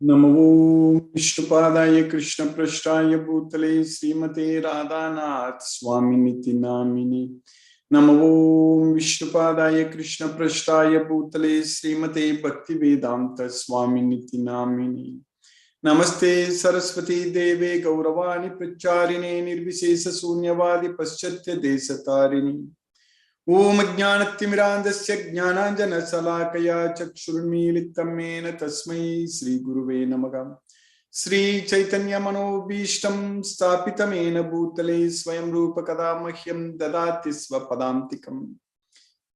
Namo Vishnupadaya Krishna Prashtaya Bhutale Srimate Radhanath Swami Niti Namini. Namo Vishnupadaya Krishna Prashtaya Bhutale Srimate Bhakti Vedanta Swami Niti Namini. Namaste Saraswati Deve Gauravani Pracharine Nirvishesha Sunyavadi Paschatya Desatarini. Om Jnanatimirandasya Jnananjana Salakaya Chakshurmilitam Mena Tasmai Sri Guruve Namaha. Sri Chaitanya Manobhishtam Stapitamena Bhutale Swayam Rupa Kadamahyam Dadati Svapadamtikam.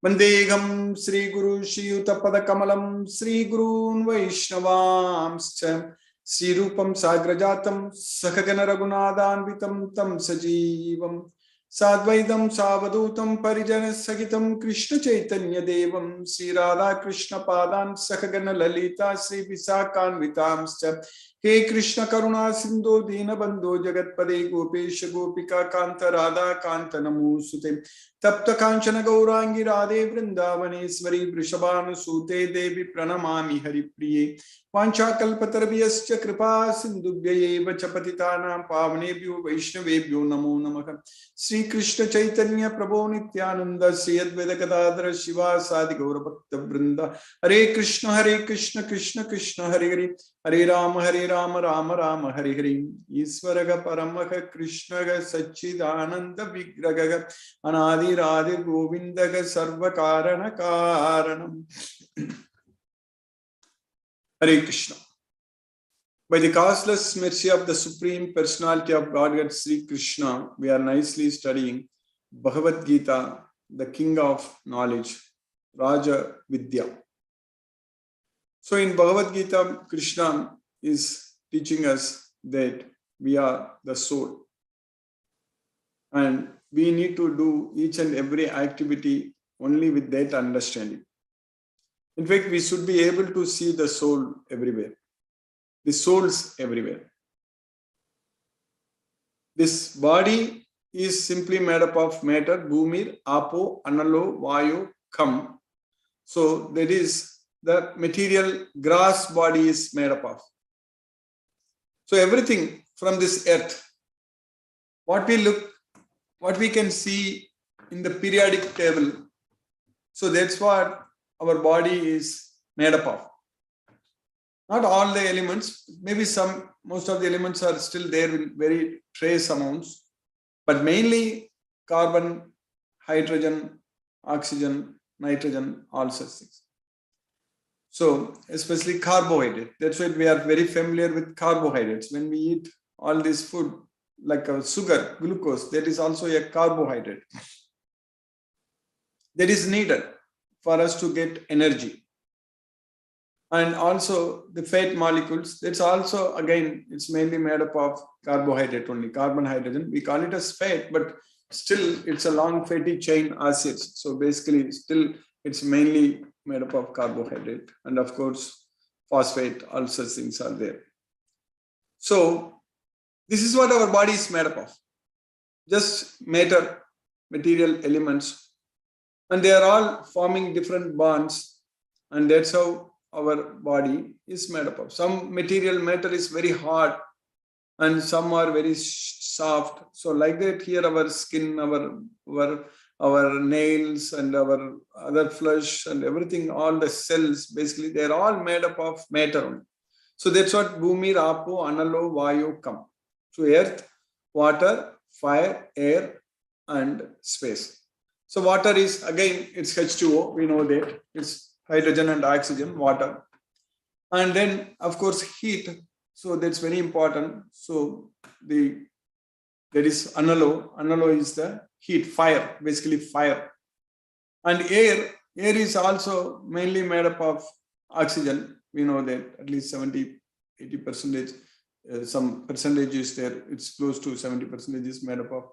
Vandegam Sri Guru Shri Utapada Kamalam Sri Gurun Vaishnavamscha Sri Rupam Sagrajatam Sakagana Raghunadhanvitam Tam Sajivam Sadvaidam Savadutam Parijana Sagitam Krishna Chaitanya Devam Sri Radha Krishna Padan Sakagana Lalita Sri Visakan Vitamscha He Krishna Karuna Sindhu Dina Bandhu Jagatpade Gopesha Gopika Kanta Radha Kanta Namusute Tapta Kanchana Gaurangi Radhe Vrindavaneshwari Vrishabhanu Sute Devi Pranamami Haripriye Pancha Kalpatarabhyascha Kripa Sindhubhyaeva Chapatitanam Pavanebhyo Vaishnavebhyo Namo Namaha. Sri Krishna Chaitanya Prabhu Nityananda Sri Advaita Gadadhara Shiva Sadi Gaura Bhakta Vrinda Hare Krishna Krishna Krishna Hare Hare Hare Rama Rama Rama Hare Hare Isvaraga Paramaha Krishnaga Sachidananda Vigraga Anadi Radhi Govindaga Sarva Karana Karanam. Hare Krishna. By the causeless mercy of the Supreme Personality of Godhead Sri Krishna, we are nicely studying Bhagavad Gita, the King of Knowledge, Raja Vidya. So in Bhagavad Gita, Krishna is teaching us that we are the soul. And we need to do each and every activity only with that understanding. In fact, we should be able to see the soul everywhere. The souls everywhere. This body is simply made up of matter, bhumir, apo, analo, vayu, kham. So that is the material grass body is made up of. So everything from this earth, what we can see in the periodic table. So that's what our body is made up of. Not all the elements, maybe most of the elements are still there in very trace amounts, but mainly carbon, hydrogen, oxygen, nitrogen, all such things. So especially carbohydrate. That's why we are very familiar with carbohydrates. When we eat all this food, like sugar, glucose, that is also a carbohydrate. That is needed for us to get energy. And also the fat molecules, that's also, again, it's mainly made up of carbohydrate only, carbon, hydrogen. We call it as fat, but still it's a long fatty chain acids. So basically still it's mainly made up of carbohydrate. And of course, phosphate, all such things are there. So this is what our body is made up of. Just matter, material elements. And they are all forming different bonds. And that's how our body is made up of. Some material matter is very hard and some are very soft. So like that here our skin, our nails and our other flesh and everything, all the cells, basically they're all made up of matter only. So that's what bhumi, apo, analo, vayu come. So earth, water, fire, air and space. So water is, again, it's H2O, we know that. It's hydrogen and oxygen, water. And then, of course, heat. So that's very important. So that is analo. Analo is the heat, fire, basically fire. And air is also mainly made up of oxygen. We know that at least 70, 80%, some percentage is there. It's close to 70% is made up of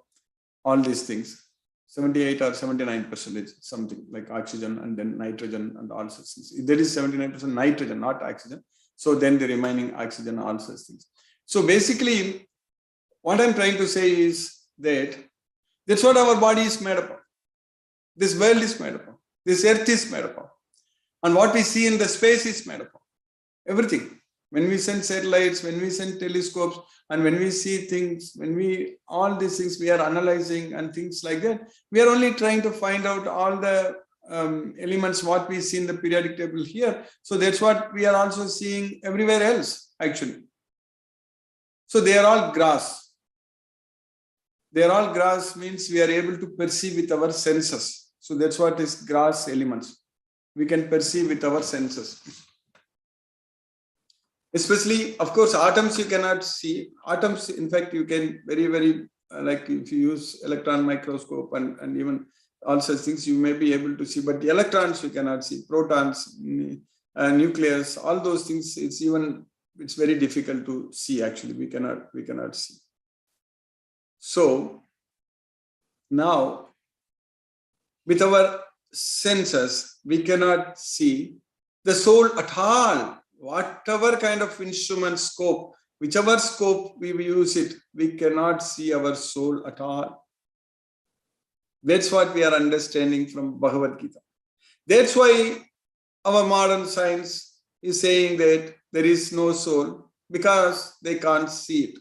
all these things. 78 or 79%, something like oxygen and then nitrogen and all such things. There is 79% nitrogen, not oxygen. So then the remaining oxygen, all such things. So basically, what I'm trying to say is that that's what our body is made up of. This world is made up of. This earth is made up of. And what we see in the space is made up of. Everything. When we send satellites, when we send telescopes, and when we see things, all these things we are analyzing and things like that, we are only trying to find out all the elements what we see in the periodic table here. So that's what we are also seeing everywhere else, actually. So they are all grass. They are all grass means we are able to perceive with our senses. So that's what is grass elements. We can perceive with our senses. Especially, of course, atoms you cannot see. Atoms, in fact, you can very, like if you use electron microscope and even all such things, you may be able to see. But the electrons you cannot see. Protons, nucleus, all those things, it's very difficult to see, actually. We cannot see. So now, with our senses, we cannot see the soul at all. Whatever kind of instrument scope, whichever scope we use it, we cannot see our soul at all. That's what we are understanding from Bhagavad Gita. That's why our modern science is saying that there is no soul, because they can't see it.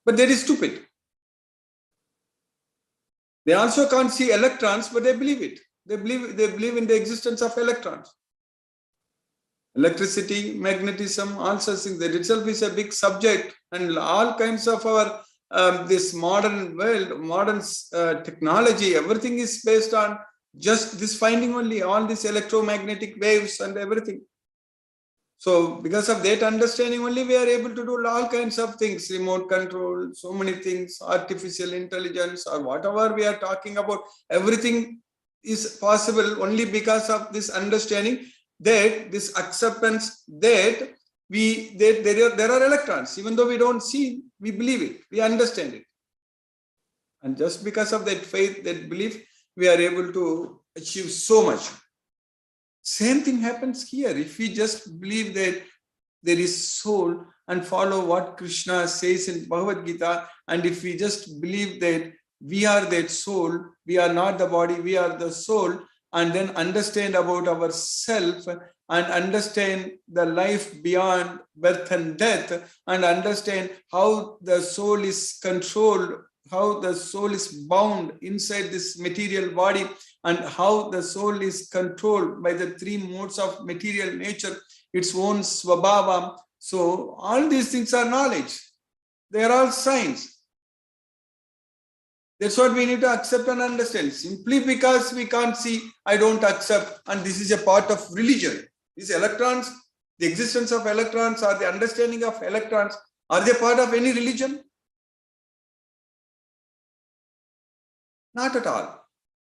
But that is stupid. They also can't see electrons, but they believe it. They believe in the existence of electrons. Electricity, magnetism, all such things. That itself is a big subject, and all kinds of our this modern world, modern technology, everything is based on just this finding only, all these electromagnetic waves and everything. So because of that understanding only, we are able to do all kinds of things, remote control, so many things, artificial intelligence, or whatever we are talking about. Everything is possible only because of this understanding, that this acceptance that there are electrons. Even though we don't see, we believe it, we understand it. And just because of that faith, that belief, we are able to achieve so much. Same thing happens here. If we just believe that there is soul and follow what Krishna says in Bhagavad Gita, and if we just believe that we are that soul, we are not the body, we are the soul, and then understand about ourselves and understand the life beyond birth and death, and understand how the soul is controlled, how the soul is bound inside this material body, and how the soul is controlled by the three modes of material nature, its own svabhava. So all these things are knowledge. They are all science. That's what we need to accept and understand. Simply because we can't see, I don't accept, and this is a part of religion. These electrons, the existence of electrons, or the understanding of electrons, are they part of any religion? Not at all.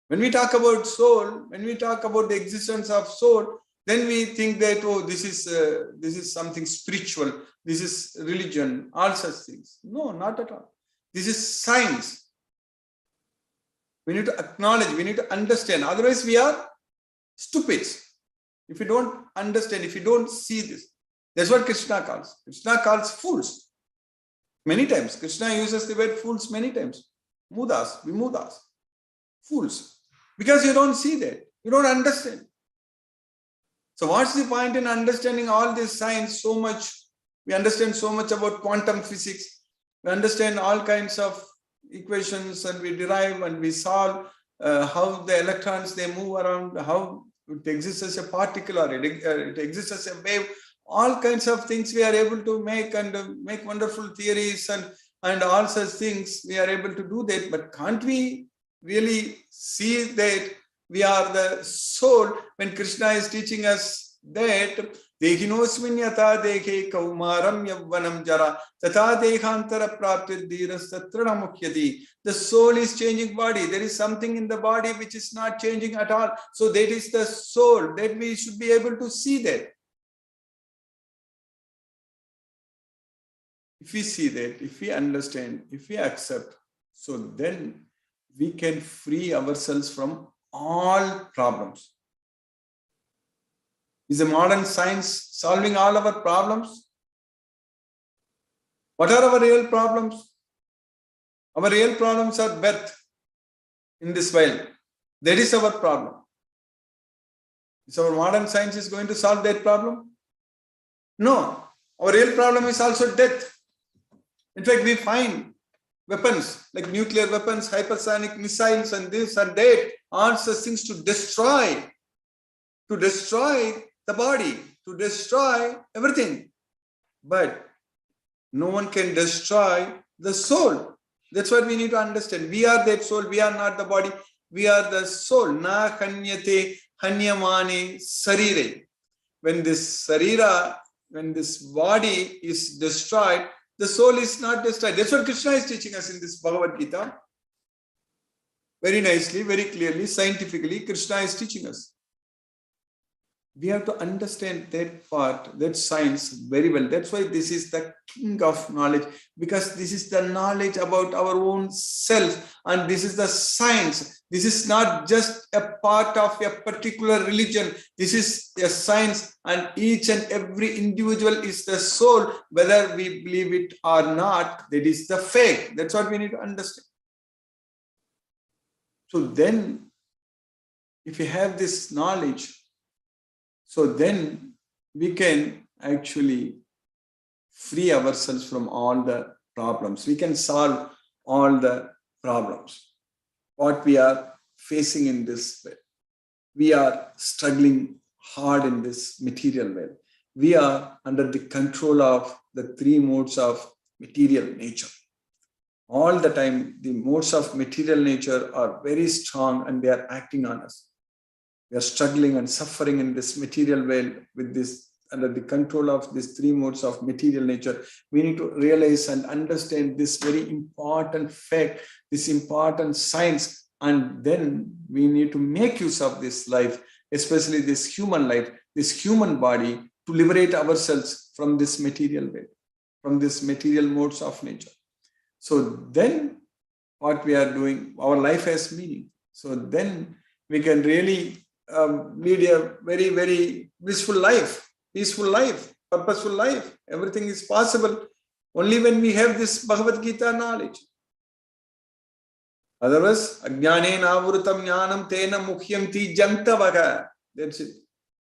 When we talk about soul, when we talk about the existence of soul, then we think that, oh, this is something spiritual, this is religion, all such things. No, not at all. This is science. We need to acknowledge, we need to understand. Otherwise, we are stupids. If you don't understand, if you don't see this, that's what Krishna calls. Krishna calls fools. Many times, Krishna uses the word fools many times. Mudas, vimudas, fools. Because you don't see that, you don't understand. So what's the point in understanding all this science so much? We understand so much about quantum physics. We understand all kinds of equations, and we derive and we solve how the electrons, they move around, how it exists as a particle, or it exists as a wave. All kinds of things we are able to make, and make wonderful theories and all such things. We are able to do that, but can't we really see that we are the soul when Krishna is teaching us that Dehinosmin yata dekhe kaumaram yavvanam jara tata dekhantara praptidiras tatrana mukhyati. The soul is changing body. There is something in the body which is not changing at all. So that is the soul, that we should be able to see that. If we see that, if we understand, if we accept, so then we can free ourselves from all problems. Is the modern science solving all our problems? What are our real problems? Our real problems are birth in this world. That is our problem. Is our modern science is going to solve that problem? No. Our real problem is also death. In fact, we find weapons like nuclear weapons, hypersonic missiles, and this and that, all such things to destroy the body, to destroy everything. But no one can destroy the soul. That's what we need to understand. We are that soul. We are not the body. We are the soul. Na hanyate hanyamane sarire. When this sarira, when this body is destroyed, the soul is not destroyed. That's what Krishna is teaching us in this Bhagavad Gita. Very nicely, very clearly, scientifically, Krishna is teaching us. We have to understand that part, that science very well. That's why this is the king of knowledge, because this is the knowledge about our own self, and this is the science. This is not just a part of a particular religion. This is a science, and each and every individual is the soul, whether we believe it or not. That is the fact. That's what we need to understand. So then, if we have this knowledge, so then we can actually free ourselves from all the problems. We can solve all the problems. What we are facing in this way. We are struggling hard in this material way. We are under the control of the three modes of material nature. All the time, the modes of material nature are very strong and they are acting on us. We are struggling and suffering in this material world with this, under the control of these three modes of material nature. We need to realize and understand this very important fact, this important science, and then we need to make use of this life, especially this human life, this human body, to liberate ourselves from this material world, from this material modes of nature. So then what we are doing, our life has meaning. So then we can really lead a very, very blissful life, peaceful life, purposeful life. Everything is possible only when we have this Bhagavad Gita knowledge. Otherwise, ajnane navrutam jnanam tena mukhyamti jantavaga. That's it.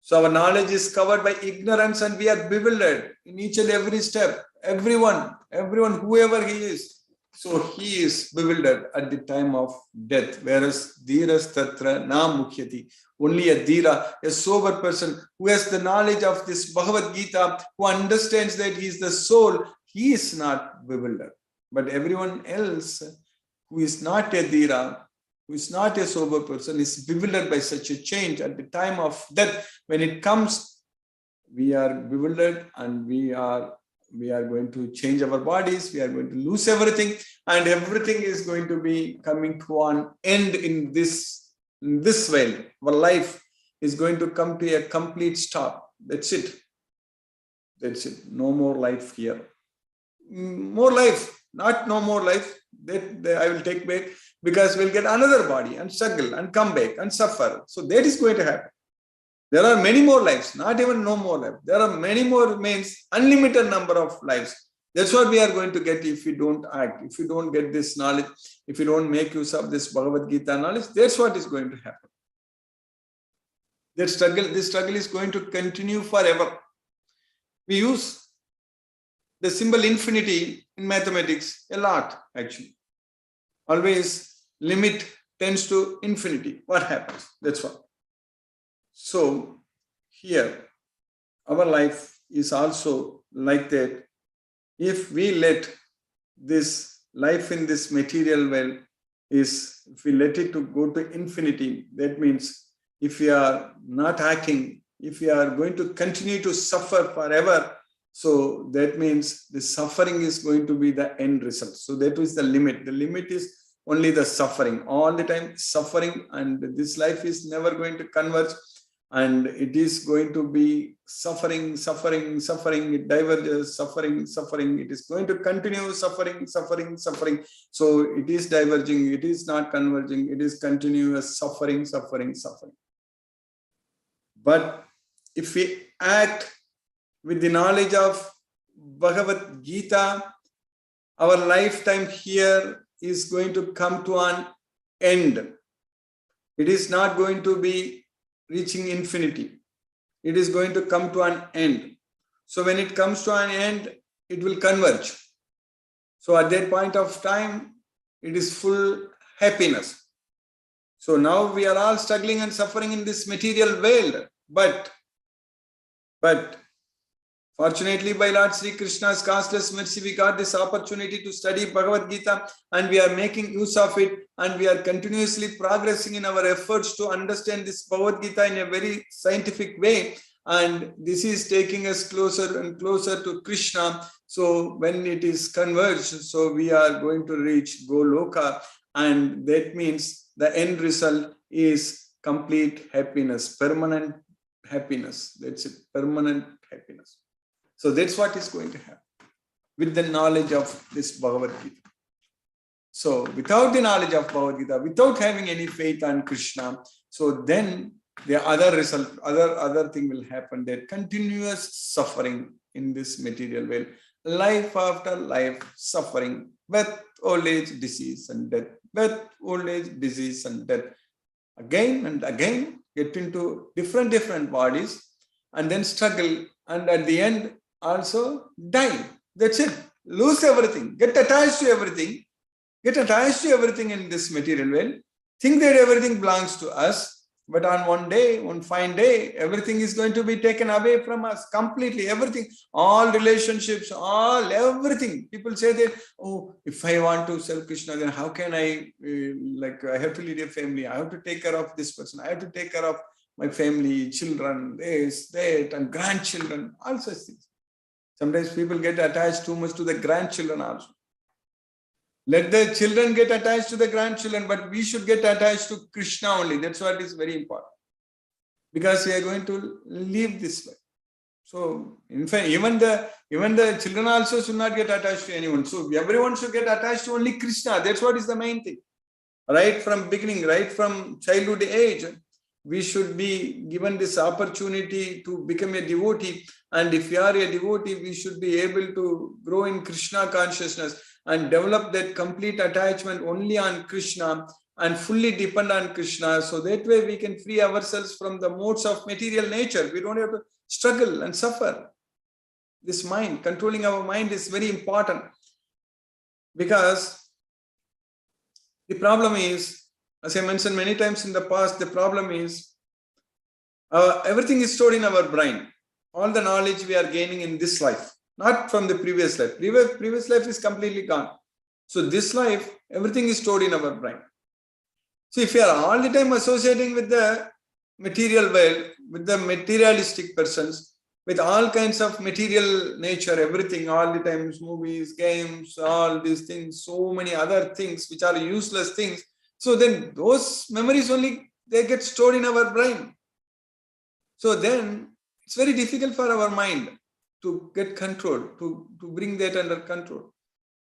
So our knowledge is covered by ignorance and we are bewildered in each and every step. Everyone, whoever he is. So he is bewildered at the time of death, whereas dhiras tatra na mukhyati. Only a dhira, a sober person who has the knowledge of this Bhagavad Gita, who understands that he is the soul, he is not bewildered. But everyone else who is not a dhira, who is not a sober person, is bewildered by such a change at the time of death. When it comes, we are bewildered and we are going to change our bodies, we are going to lose everything, and everything is going to be coming to an end in this world. Our life is going to come to a complete stop. That's it. That's it. No more life here. More life, not no more life. That I will take back, because we'll get another body and struggle and come back and suffer. So that is going to happen. There are many more lives, not even no more life. There are many more, means unlimited number of lives. That's what we are going to get if we don't act, if we don't get this knowledge, if we don't make use of this Bhagavad Gita knowledge. That's what is going to happen. This struggle is going to continue forever. We use the symbol infinity in mathematics a lot, actually. Always limit tends to infinity. What happens? That's what. So here, our life is also like that. If we let this life in this material world if we let it to go to infinity, that means if we are not acting, if we are going to continue to suffer forever, so that means the suffering is going to be the end result. So that is the limit. The limit is only the suffering, all the time suffering, and this life is never going to converge. And it is going to be suffering, it diverges, suffering, it is going to continue suffering. So it is diverging, it is not converging, it is continuous suffering. But if we act with the knowledge of Bhagavad Gita, our lifetime here is going to come to an end. It is not going to be reaching infinity. It is going to come to an end. So when it comes to an end, it will converge. So at that point of time, it is full happiness. So now we are all struggling and suffering in this material world. But fortunately, by Lord Sri Krishna's causeless mercy, we got this opportunity to study Bhagavad Gita, and we are making use of it, and we are continuously progressing in our efforts to understand this Bhagavad Gita in a very scientific way. And this is taking us closer and closer to Krishna. So when it is converged, so we are going to reach Goloka, and that means the end result is complete happiness, permanent happiness. That's it, permanent happiness. So that's what is going to happen with the knowledge of this Bhagavad Gita. So without the knowledge of Bhagavad Gita, without having any faith on Krishna, so then the other result, other thing will happen, that continuous suffering in this material world, life after life, suffering, birth, old age, disease and death, birth, old age, disease and death. Again and again, get into different bodies and then struggle, and at the end also die. That's it. Lose everything. Get attached to everything. Get attached to everything in this material world. Think that everything belongs to us. But on one day, one fine day, everything is going to be taken away from us completely. Everything, all relationships, everything. People say that, oh, if I want to serve Krishna, then how can I, I have to lead a family. I have to take care of this person. I have to take care of my family, children, this, that, and grandchildren, all such things. Sometimes people get attached too much to the grandchildren also. Let the children get attached to the grandchildren, but we should get attached to Krishna only. That's what is very important. Because we are going to live this way. So, in fact, even the children also should not get attached to anyone. So, everyone should get attached to only Krishna. That's what is the main thing. Right from beginning, right from childhood age, we should be given this opportunity to become a devotee. And if we are a devotee, we should be able to grow in Krishna consciousness and develop that complete attachment only on Krishna and fully depend on Krishna. So that way we can free ourselves from the modes of material nature. We don't have to struggle and suffer. This mind, controlling our mind is very important, because the problem is, as I mentioned many times in the past, the problem is everything is stored in our brain. All the knowledge we are gaining in this life, not from the previous life. Previous life is completely gone. So this life, everything is stored in our brain. So if you are all the time associating with the material world, with the materialistic persons, with all kinds of material nature, everything, all the times, movies, games, all these things, so many other things which are useless things. So then those memories only, they get stored in our brain. So then it's very difficult for our mind to get control, to bring that under control.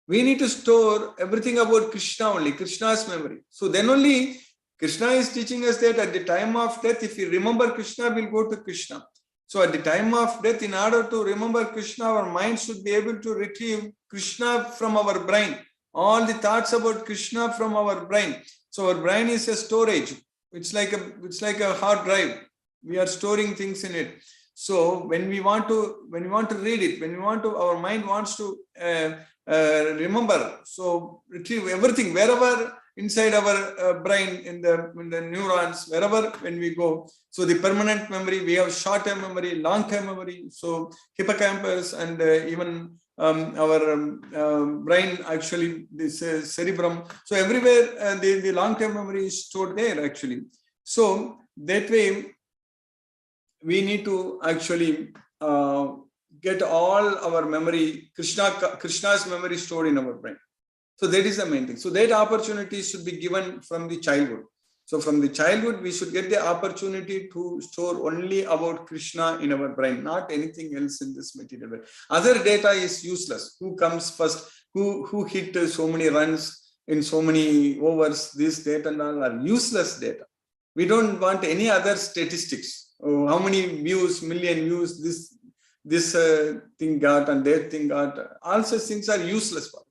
We need to store everything about Krishna only, Krishna's memory. So then only Krishna is teaching us that at the time of death, if we remember Krishna, we'll go to Krishna. So at the time of death, in order to remember Krishna, our mind should be able to retrieve Krishna from our brain. All the thoughts about Krishna from our brain. So our brain is a storage. It's like a hard drive. We are storing things in it. So when we want to read it, our mind wants to remember. So retrieve everything wherever inside our brain, in the neurons, wherever when we go. So the permanent memory, we have short-term memory, long-term memory. So hippocampus and even our brain, actually this cerebrum. So everywhere the long-term memory is stored there actually. So that way we need to actually get all our memory, Krishna's memory stored in our brain. So that is the main thing. So that opportunity should be given from the childhood. So from the childhood, we should get the opportunity to store only about Krishna in our brain, not anything else in this material world. Other data is useless. Who comes first? Who hit so many runs in so many overs? This data and all are useless data. We don't want any other statistics. Oh, how many views, million views this thing got and that thing got. All such things are useless for us.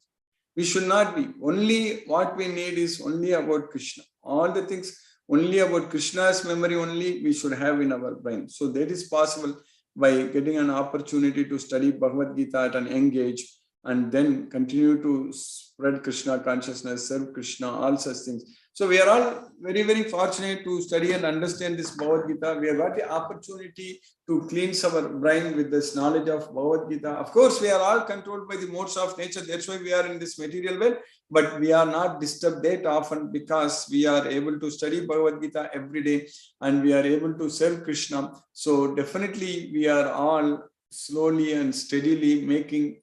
We should not be. Only what we need is only about Krishna. All the things only about Krishna's memory only we should have in our brain. So that is possible by getting an opportunity to study Bhagavad Gita at an young age and then continue to spread Krishna consciousness, serve Krishna, all such things. So we are all very, very fortunate to study and understand this Bhagavad Gita. We have got the opportunity to cleanse our brain with this knowledge of Bhagavad Gita. Of course, we are all controlled by the modes of nature. That's why we are in this material world. But we are not disturbed that often because we are able to study Bhagavad Gita every day and we are able to serve Krishna. So definitely we are all slowly and steadily making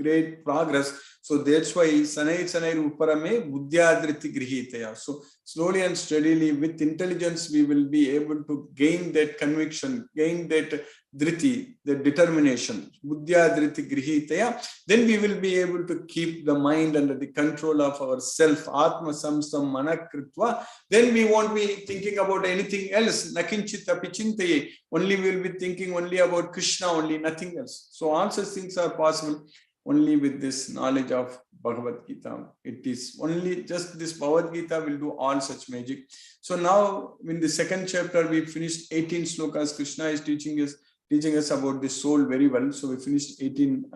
great progress. So that's why Sanai Sanai Uparame Buddhyadriti Grihitaya. So slowly and steadily with intelligence, we will be able to gain that conviction, gain that dhriti, the determination, Buddhyadriti Grihitaya. Then we will be able to keep the mind under the control of ourself, Atma Samsam Manakritva. Then we won't be thinking about anything else. Nakinchita Pichintaye. Only we will be thinking only about Krishna, only nothing else. So all such things are possible only with this knowledge of Bhagavad Gita. It is only just this Bhagavad Gita will do all such magic. So now in the second chapter, we finished 18 slokas. Krishna is teaching us about the soul very well. So we finished 18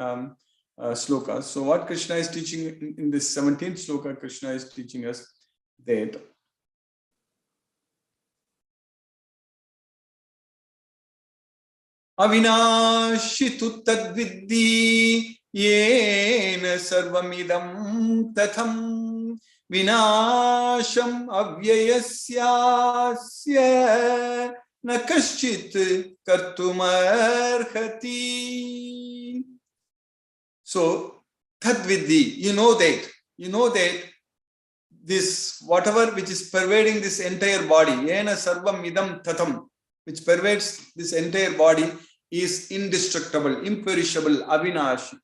slokas. So what Krishna is teaching in this 17th sloka, Krishna is teaching us that Avinashitu tadviddhi yena sarvamidam tatham vinasham avyayasyasya na kaschit kartumarhati. So tadviddhi, you know that this whatever which is pervading this entire body, yena sarvamidam tatham, which pervades this entire body, is indestructible, imperishable, avinashi.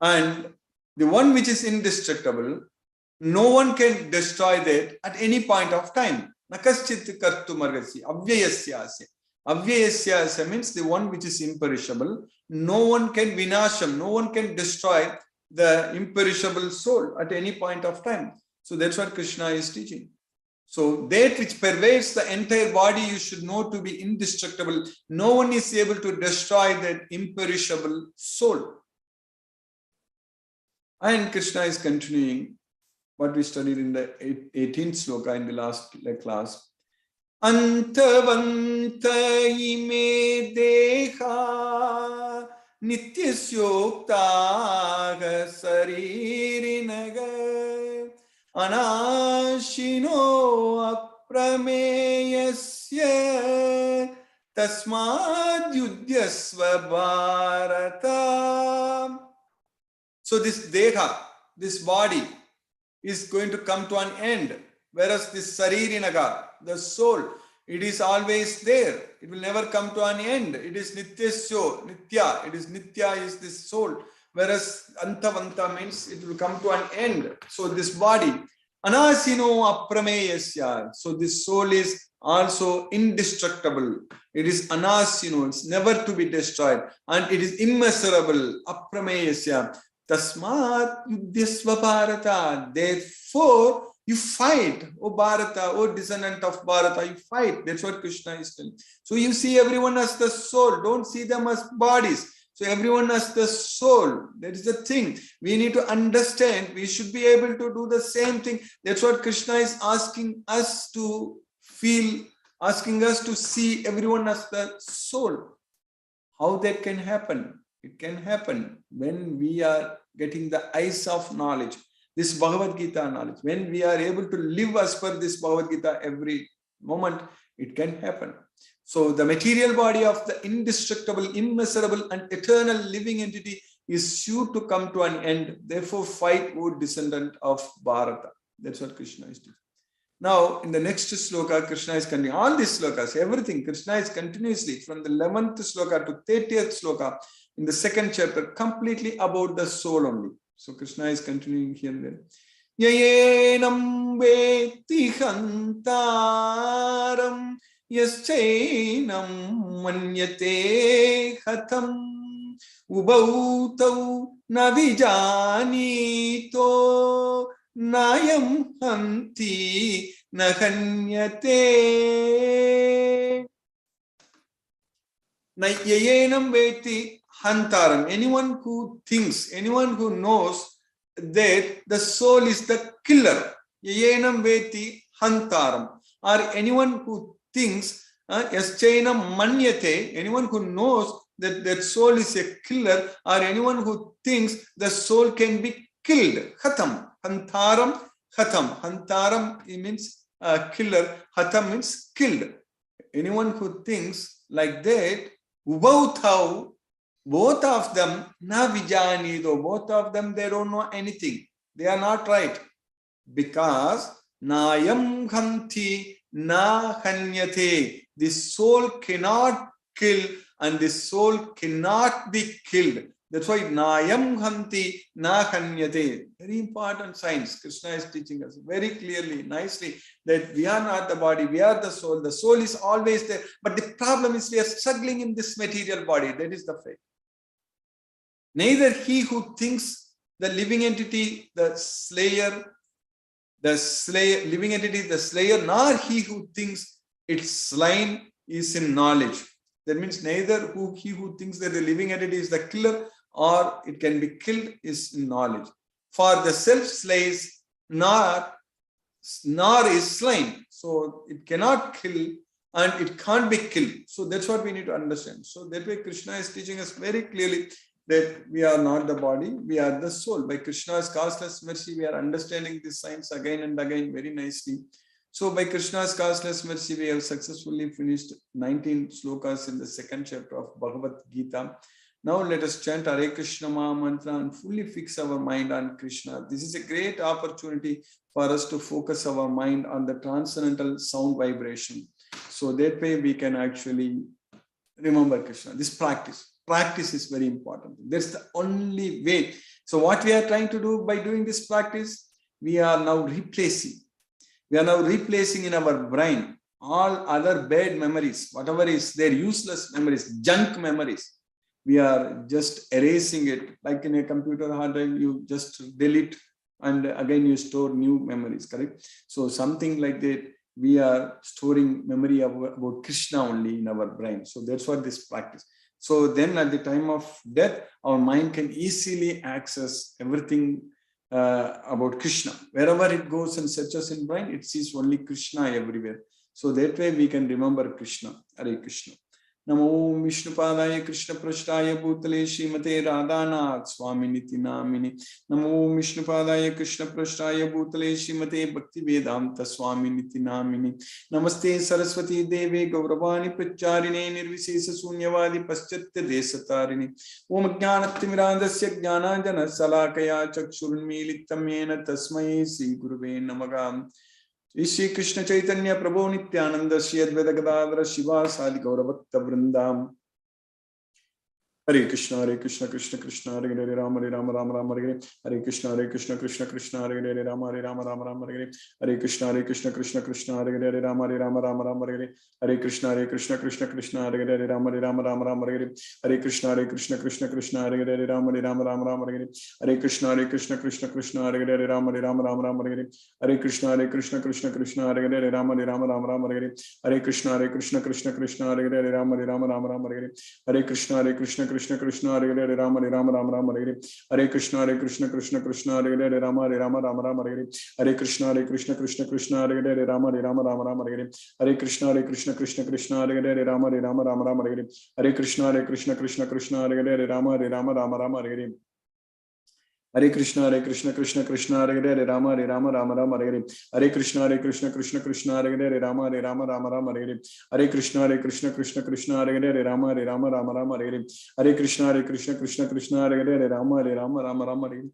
And the one which is indestructible, no one can destroy that at any point of time. Nakaschit kartumargasi, avyayasyasya. Avyayasyasya means the one which is imperishable. No one can vinasham, no one can destroy the imperishable soul at any point of time. So that's what Krishna is teaching. So that which pervades the entire body, you should know to be indestructible. No one is able to destroy that imperishable soul. And Krishna is continuing what we studied in the 18th sloka in the last class. Antavanta ime deha nityasyoktaga saririnaga Anashino aprameyasya tasmad yudhyasva bharata. So this deha, this body, is going to come to an end, whereas this saririnaga, the soul, it is always there. It will never come to an end. It is nityasyo, nitya. It is nitya is this soul. Whereas antavanta means it will come to an end. So this body, anasino aprameyasya. So this soul is also indestructible. It is anasino, it's never to be destroyed. And it is immeasurable, aprameyasya. Tasmat yudhyasva bharata. Therefore, you fight, O Bharata, O descendant of Bharata, you fight. That's what Krishna is telling. So you see everyone as the soul. Don't see them as bodies. So everyone has the soul. That is the thing. We need to understand. We should be able to do the same thing. That's what Krishna is asking us to feel, asking us to see everyone as the soul. How that can happen? It can happen when we are getting the eyes of knowledge, this Bhagavad Gita knowledge. When we are able to live as per this Bhagavad Gita every moment, it can happen. So the material body of the indestructible, immeasurable and eternal living entity is sure to come to an end. Therefore, fight, O descendant of Bharata. That's what Krishna is doing. Now, in the next sloka, Krishna is continuing. All these slokas, everything, Krishna is continuously from the 11th sloka to 30th sloka in the second chapter, completely about the soul only. So Krishna is continuing here and there. Yayenam veti hantaram yaschainam manyate hatam ubautau navijanito nayam hanti nahanyate. Yayenam veti hantaram. Anyone who thinks, anyone who knows that the soul is the killer. Yayenam veti hantaram. Or anyone who thinks, yaschainam manyate, anyone who knows that that soul is a killer, or anyone who thinks the soul can be killed. Khatam. Hantaram. Khatam. Hantaram means killer. Khatam means killed. Anyone who thinks like that, both of them, na vijanido, both of them, they don't know anything. They are not right. Because nayam khanti na hanyate. The soul cannot kill and the soul cannot be killed. That's why nayam khanti na hanyate. Very important science. Krishna is teaching us very clearly, nicely, that we are not the body, we are the soul. The soul is always there. But the problem is we are struggling in this material body. That is the fate. Neither he who thinks the living entity, the living entity, the slayer, nor he who thinks its slain is in knowledge. That means neither he who thinks that the living entity is the killer or it can be killed is in knowledge. For the self slays, nor is slain. So it cannot kill and it can't be killed. So that's what we need to understand. So that way Krishna is teaching us very clearly that we are not the body, we are the soul. By Krishna's causeless mercy, we are understanding this science again and again very nicely. So by Krishna's causeless mercy, we have successfully finished 19 slokas in the second chapter of Bhagavad Gita. Now let us chant Hare Krishna Maha Mantra and fully fix our mind on Krishna. This is a great opportunity for us to focus our mind on the transcendental sound vibration. So that way we can actually remember Krishna. This practice is very important. That's the only way. So what we are trying to do by doing this practice, we are now replacing in our brain all other bad memories, whatever is their useless memories, junk memories. We are just erasing it. Like in a computer hard drive, you just delete and again you store new memories, correct? So something like that, we are storing memory about Krishna only in our brain. So that's what this practice. So then at the time of death, our mind can easily access everything about Krishna. Wherever it goes and searches in brain, it sees only Krishna everywhere. So that way we can remember Krishna. Hare Krishna. Namo Vishnupadaya Krishna Prashtaya Bhutale Srimate Radhanath Swaminiti Namini. Namo Vishnupadaya Krishna Prashtaya Bhutale Srimate Bhakti Vedanta Swaminiti Namini. Namaste Saraswati Devi Gauravani Pracharine Nirvisesa Sunyavadi Paschatya Desatarini. Om Jnanatimirandasya Jnananjana Salakaya Chakshurunmilitamena Tasmai Sri Guruve Namagam. Shri Krishna Chaitanya Prabhu Nityananda Shri Advaita Gadadhara Shiva Sadi Gaurabhakta Vrindam. Hare Krishna Krishna Krishna Hare Hare Rama Rama Rama Hare Hare Krishna Krishna Krishna Hare Hare Rama Rama Hare Hare Krishna Krishna Krishna Hare Hare Rama Rama Hare Hare Krishna Krishna Krishna Hare Hare Rama Rama Hare Hare Krishna Krishna Krishna Hare Hare Rama Rama Hare Hare Krishna Krishna Krishna Hare Hare Rama Rama Hare Hare Krishna Krishna Krishna Hare Hare Rama Rama Hare Hare Krishna Krishna Krishna Hare Hare Rama Rama Hare Hare Krishna Krishna Hare Hare Rama Rama Hare Hare Krishna Krishna Krishna Hare Hare Rama Rama Hare Hare Krishna Krishna Krishna Hare Hare Rama Rama Hare Hare Krishna Krishna Krishna Hare Hare Rama Rama Hare Hare Krishna Krishna Krishna Hare Hare Rama Rama Hare Hare Hare Krishna Krishna Krishna Hare Hare Rama Rama Hare Hare Krishna Krishna Krishna Hare Hare Rama Rama Hare Hare Krishna Krishna Krishna Hare Hare Rama Rama Hare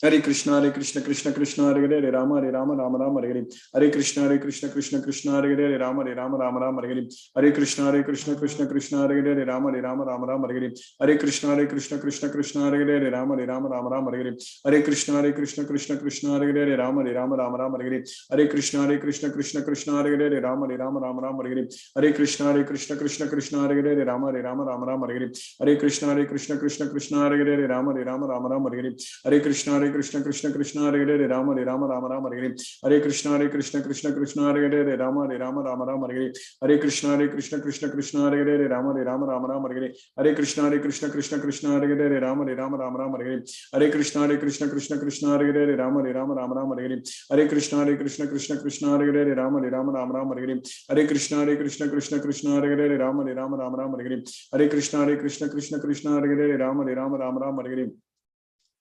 Hare Krishna Krishna Krishna Hare Hare Rama Rama Hare Hare Krishna Krishna Krishna Hare Hare Rama Rama Hare Hare Krishna Krishna Krishna Hare Hare Rama Rama Hare Hare Krishna Krishna Krishna Hare Hare Rama Rama Hare Hare Krishna Krishna Krishna Hare Hare Rama Rama Hare Hare Krishna Krishna Krishna Hare Hare Rama Rama Hare Hare Krishna Krishna Krishna Hare Hare Rama Rama Hare Hare Krishna Krishna Krishna Hare Hare Rama Rama Hare Hare Krishna Krishna Krishna Hare Hare Rama Rama Hare Hare Krishna Krishna Krishna Krishna Hare Hare Rama Rama Rama Rama Hare Hare Hare Krishna Krishna Krishna Hare Hare Rama Rama Rama Rama Hare Hare Krishna Krishna Krishna Hare Hare Rama Rama Rama Rama Hare Hare Krishna Krishna Krishna Hare Hare Rama Rama Rama Rama Hare Hare Krishna Krishna Krishna Hare Hare Rama Rama Rama Rama Hare Hare Krishna Krishna Krishna Hare Hare Rama Rama Rama Rama Hare Hare Krishna Krishna Krishna Hare Hare Rama Rama Rama Rama Hare Hare Krishna Krishna Krishna Hare Hare Rama Rama Rama Rama Hare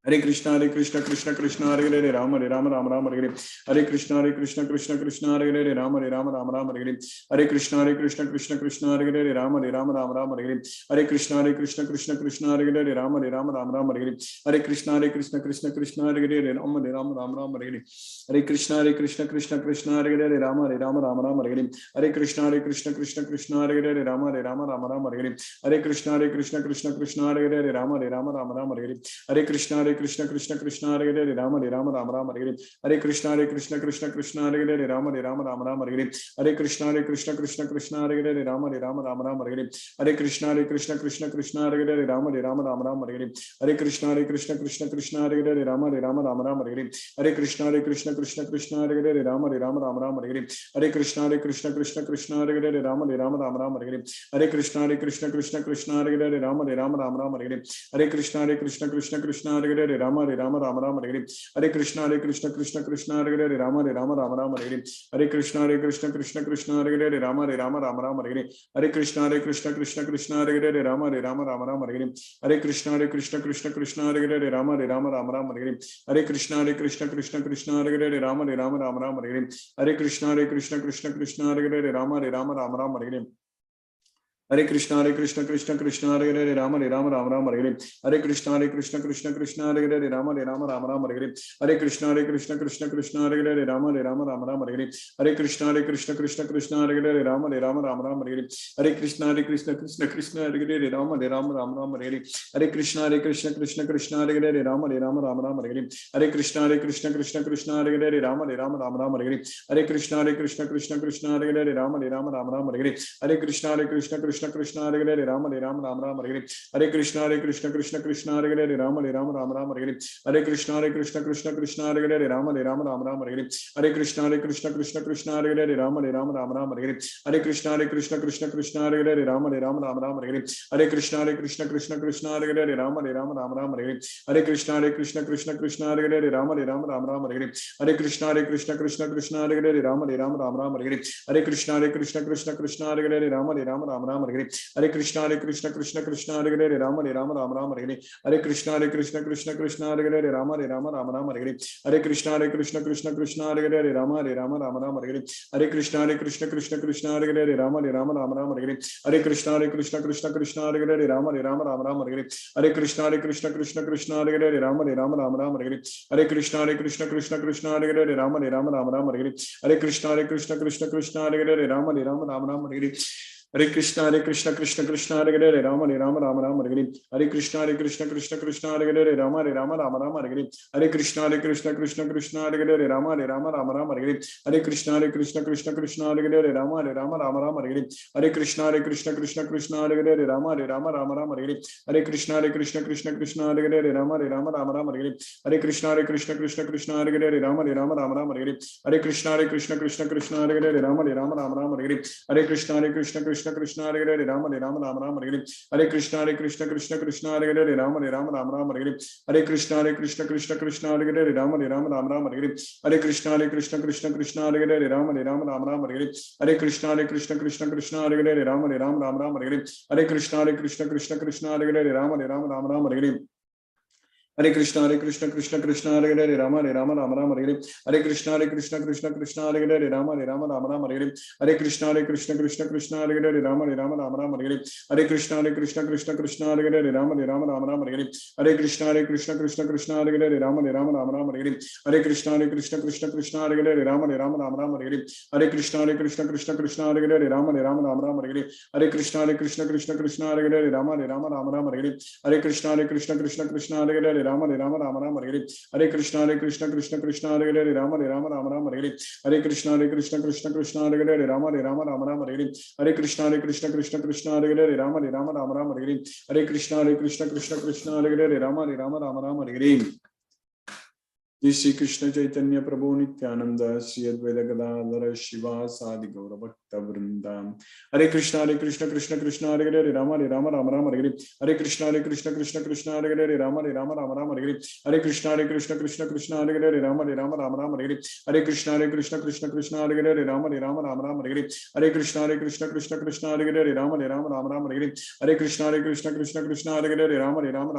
Hare Krishna Krishna Hare Hare Rama Rama Rama Hare Hare Krishna Krishna Krishna Hare Hare Rama Rama Rama Hare Hare Krishna Krishna Krishna Hare Hare Rama Rama Rama Hare Hare Krishna Krishna Krishna Hare Hare Rama Rama Rama Hare Hare Krishna Krishna Krishna Hare Hare Rama Rama Hare Hare Krishna Krishna Hare Hare Rama Rama Hare Hare Krishna Krishna Krishna Hare Hare Rama Rama Hare Hare Krishna Krishna Hare Hare Rama Rama Hare Hare Krishna Krishna Krishna Hare Hare Rama Rama Hare Hare Krishna Krishna Krishna Hare Hare Rama Rama Hare Hare Krishna Krishna Krishna Hare Hare Rama Rama Hare Hare Krishna Krishna Krishna Hare Hare Rama Rama Hare Hare Krishna Krishna Krishna Hare Hare Rama Rama Hare Hare Krishna Krishna Krishna Hare Hare Rama Rama Hare Hare Krishna Krishna Krishna Hare Hare Rama Rama Hare Hare Krishna Krishna Krishna Hare Hare Rama Rama Hare Hare Krishna Krishna Krishna Hare Hare Rama Rama Hare Hare Krishna Krishna Krishna Hare Hare Rama Rama Hare Hare Krishna Krishna Krishna Hare Hare Rama Rama Hare Hare Krishna Krishna Krishna Hare Hare Rama Rama Hare Hare Krishna Krishna Krishna Hare Hare Rama Rama Hare Hare Krishna Krishna Krishna Hare Hare Rama Rama Hare Hare Krishna Krishna Krishna Hare Hare Rama Rama Hare Hare Hare Krishna Krishna Hare Hare Rama Rama Hare Hare Krishna Krishna Krishna Hare Hare Rama Rama Hare Hare Krishna Krishna Krishna Hare Hare Rama Rama Hare Hare Krishna Krishna Krishna Hare Hare Rama Rama Hare Hare Krishna Krishna Hare Hare Rama Rama Hare Hare Krishna Krishna Krishna Hare Hare Rama Rama Hare Hare Krishna Krishna Krishna Hare Hare Rama Rama Hare Hare Krishna Krishna Krishna Hare Hare Rama Rama Hare Hare Krishna Krishna Krishna Hare Hare Rama Rama Hare Hare Krishna Krishna Hare Hare Rama Rama Hare Hare Krishna Krishna Krishna Hare Hare Rama Rama Hare Hare Krishna Krishna Krishna Hare Hare Rama Rama Hare Hare Krishna Krishna Krishna Hare Hare Rama Rama Hare Hare Krishna Krishna Krishna Hare Hare Rama Rama Hare Hare Krishna Krishna Krishna Hare Hare Rama Rama Hare Hare Krishna Krishna Krishna Hare Hare Rama Rama Hare Hare Krishna Krishna Krishna Hare Hare Rama Rama Hare Hare Krishna Krishna Hare Hare Rama Rama Hare Hare Krishna Krishna Krishna Hare Hare Rama Rama Hare Hare Krishna Krishna Krishna Hare Hare Rama Rama Hare Hare Krishna Krishna Krishna Hare Hare Rama Rama Hare Hare Krishna Krishna Krishna Hare Hare Rama Rama Hare Hare Krishna Krishna Krishna Hare Hare Rama Rama Hare Hare Krishna Krishna Krishna Hare Hare Rama Rama Hare Hare Krishna Krishna Krishna Hare Hare Rama Rama Hare Hare Krishna Krishna Hare Hare Rama Rama Hare Hare Krishna Krishna Krishna Hare Hare Rama Rama Hare Hare Krishna Krishna Krishna Hare Hare Rama Rama Hare Hare Krishna Krishna Krishna Hare Hare Rama Rama Hare Hare Krishna Krishna Krishna Hare Hare Rama Rama Hare Hare Krishna Krishna Krishna Hare Hare Rama Rama Hare Hare Krishna Krishna Krishna Hare Hare Rama Rama Hare Hare Krishna Krishna Krishna Hare Hare Rama Rama Hare Hare Krishna Krishna Krishna Hare Hare Rama Rama Hare Hare Krishna Krishna Krishna Hare Hare Rama Rama Hare Hare Krishna Krishna Krishna Hare Hare Rama Rama Hare Hare Krishna Krishna Krishna Hare Hare Rama Rama Hare Hare Krishna Krishna Krishna Hare Hare Rama Rama Hare Hare Krishna Krishna Krishna Hare Hare Rama Rama Hare Hare Krishna Krishna Hare Hare Rama Rama Hare Hare Krishna Krishna Hare Hare Rama Rama Hare Hare Krishna Krishna Hare Hare Rama Rama Hare Hare Krishna Krishna Hare Hare Rama Rama Hare Hare Krishna Krishna Hare Hare Rama Rama Hare Hare Krishna Krishna Hare Hare Rama Rama Hare Hare Krishna Krishna Hare Hare Rama Rama Hare Hare Krishna Krishna Hare Hare Rama Rama Hare Hare Krishna Krishna Hare Hare Rama Rama Hare Hare Krishna Krishna Hare Hare Rama Rama Hare Hare Krishna Krishna Hare Hare Rama Rama Hare Hare Krishna Krishna Hare Hare Rama Rama Hare Hare Krishna Krishna Hare Hare Rama Rama Hare Hare Jai Shri Krishna Chaitanya Prabhu Nityananda Shri Advaita Gadadhara Shiva Sadi Gaura Bhakta Vrindam. Hare Krishna Krishna Krishna Hare Hare Rama Rama Hare Hare Krishna Krishna Krishna Hare Hare Rama Rama Hare Hare Krishna Krishna Krishna Hare Hare Rama Rama Hare Hare Krishna Krishna Krishna Hare Hare Rama Rama Hare Hare Krishna Krishna Krishna Hare Hare Rama Rama Hare Hare Krishna Krishna Krishna Hare Hare Rama Rama Hare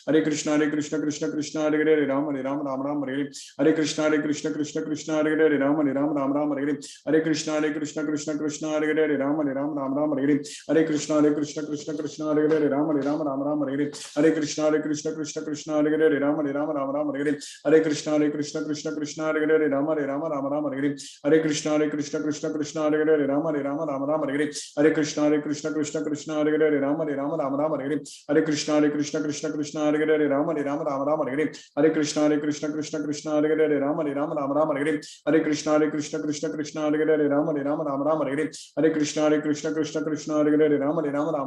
Hare Krishna Krishna Krishna Hare Hare Rama Rama Hare Hare Krishna Krishna Hare Hare Rama Rama Hare Hare Krishna Krishna Krishna Hare Hare Rama Rama Hare Hare Krishna Krishna Krishna Hare Hare Rama Rama Hare Hare Krishna Krishna Krishna Hare Hare Rama Rama Hare Hare Krishna Krishna Krishna Hare Hare Rama Rama Hare Hare Krishna Krishna Krishna Hare Hare Rama Rama Hare Hare Krishna Krishna Krishna Hare Hare Rama Rama Hare Hare Krishna Krishna Krishna Hare Hare Rama Rama Hare Hare Krishna Krishna Krishna Hare Hare Rama Rama Hare Hare Krishna Krishna Krishna Hare Hare Rama Rama Hare Hare Krishna Krishna Krishna Hare Hare Rama Rama Hare Hare Krishna Krishna Krishna Hare Hare Rama Rama Hare Hare Krishna Krishna Krishna Hare Hare Rama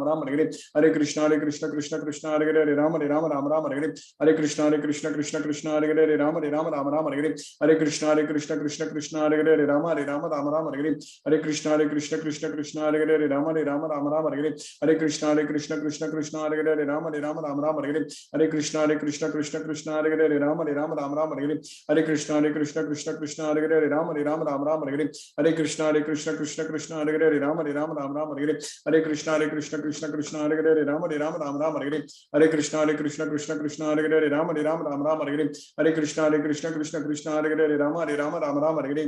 Rama Hare Hare Krishna Krishna Krishna Hare Hare Rama Rama Hare Hare Krishna Krishna Krishna Hare Hare Rama Rama Hare Hare Krishna Krishna Krishna Hare Hare Rama Rama Hare Hare Krishna Krishna Krishna Hare Hare Rama Rama Hare Hare Krishna Krishna Krishna Hare Hare Rama Rama Hare Hare Krishna Krishna Krishna Hare Hare Rama Rama Hare Hare Krishna Krishna Krishna Hare Hare Rama Rama Hare Hare Krishna Krishna Krishna Hare Hare Rama Rama Hare Hare Krishna Krishna Krishna Hare Hare Rama Rama Hare Hare Krishna Krishna Krishna Hare Hare Rama Rama Hare Hare Krishna Krishna Krishna Hare Hare Rama Rama Hare Hare Krishna Krishna Krishna Hare Hare Rama Rama Hare Hare Krishna Krishna Krishna Hare Hare Rama Rama Hare Hare Krishna Krishna Krishna Hare Hare Rama Rama Hare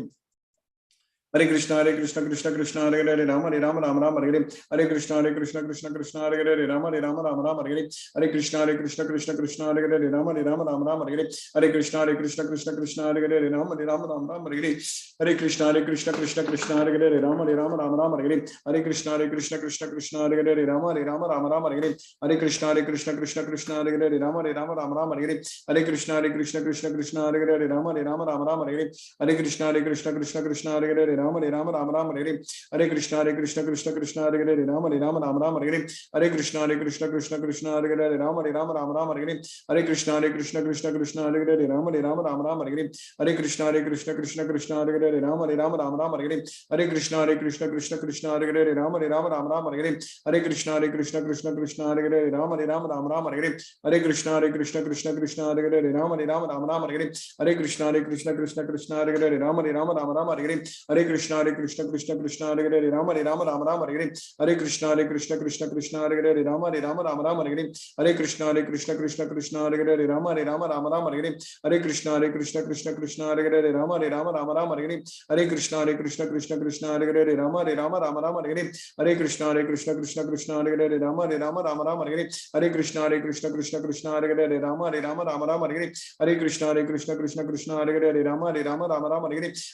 Hare Krishna Krishna Krishna Hare Hare Rama Rama Hare Hare Krishna Krishna Krishna Hare Hare Rama Rama Hare Hare Krishna Krishna Krishna Hare Hare Rama Rama Hare Hare Krishna Krishna Krishna Hare Hare Rama Rama Hare Hare Krishna Krishna Krishna Hare Hare Rama Rama Hare Hare Krishna Krishna Krishna Hare Hare Rama Rama Hare Hare Krishna Krishna Krishna Hare Hare Rama Rama Hare Hare Krishna Krishna Krishna Hare Hare Rama Rama Hare Hare Krishna Krishna Krishna Hare Hare Rama Rama Hare Hare Krishna Krishna Krishna Hare Hare Rama Rama Hare Hare Krishna Krishna Krishna Hare Hare Rama Rama Hare Hare Krishna Krishna Krishna Hare Hare Rama Rama Hare Hare Krishna Krishna Krishna Hare Hare Rama Rama Hare Hare Krishna Krishna Krishna Hare Hare Rama Rama Hare Hare Krishna Krishna Krishna Hare Hare Rama Rama Hare Hare Krishna Krishna Krishna Hare Hare Rama Rama Hare Hare Krishna Krishna Krishna Hare Hare Rama Rama Hare Hare Krishna Krishna Krishna Hare Hare Rama Rama Hare Hare Krishna Krishna Krishna Hare Hare Rama Rama Hare Hare Krishna Krishna Krishna Hare Hare Rama Rama Hare Hare Krishna Krishna Krishna Hare Hare Rama Rama Hare Hare Krishna Krishna Krishna Hare Hare Rama Rama Hare Hare Krishna Krishna Krishna Hare Hare Rama Rama Hare Hare Krishna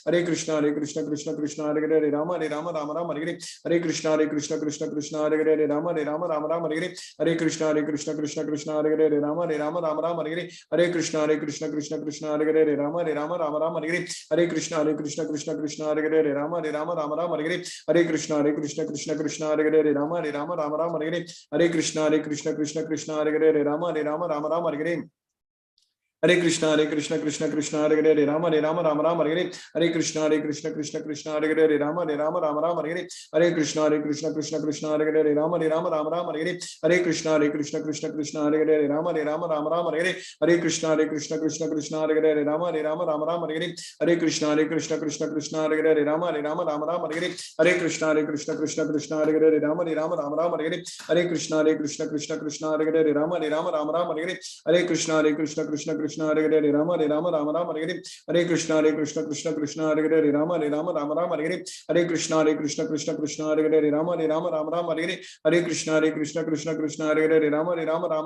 Krishna Krishna Hare Hare Rama Rama Hare Hare Krishna Krishna Krishna Hare Hare Rama Rama Hare Hare Krishna Krishna Krishna Hare Hare Rama Rama Hare Hare Krishna Krishna Krishna Hare Hare Rama Rama Hare Hare Krishna Krishna Krishna Hare Hare Rama Rama Hare Hare Krishna Krishna Krishna Hare Hare Rama Rama Hare Hare Krishna Krishna Krishna Hare Hare Rama Rama Hare Hare Krishna Krishna Krishna Hare Hare Rama Rama Hare Hare Krishna Krishna Krishna Hare Hare Rama Rama Hare Hare Krishna Krishna Krishna Hare Hare Rama Rama Hare Hare Krishna Krishna Krishna Hare Hare Rama Rama Hare Hare Krishna Krishna Krishna Hare Hare Rama Rama Hare Hare Krishna Krishna Krishna Hare Hare Rama Rama Hare Hare Krishna Krishna Krishna Hare Hare Rama Rama Hare Hare Krishna Krishna Krishna Hare Hare Rama Rama Hare Hare Krishna Krishna Krishna Hare Hare Rama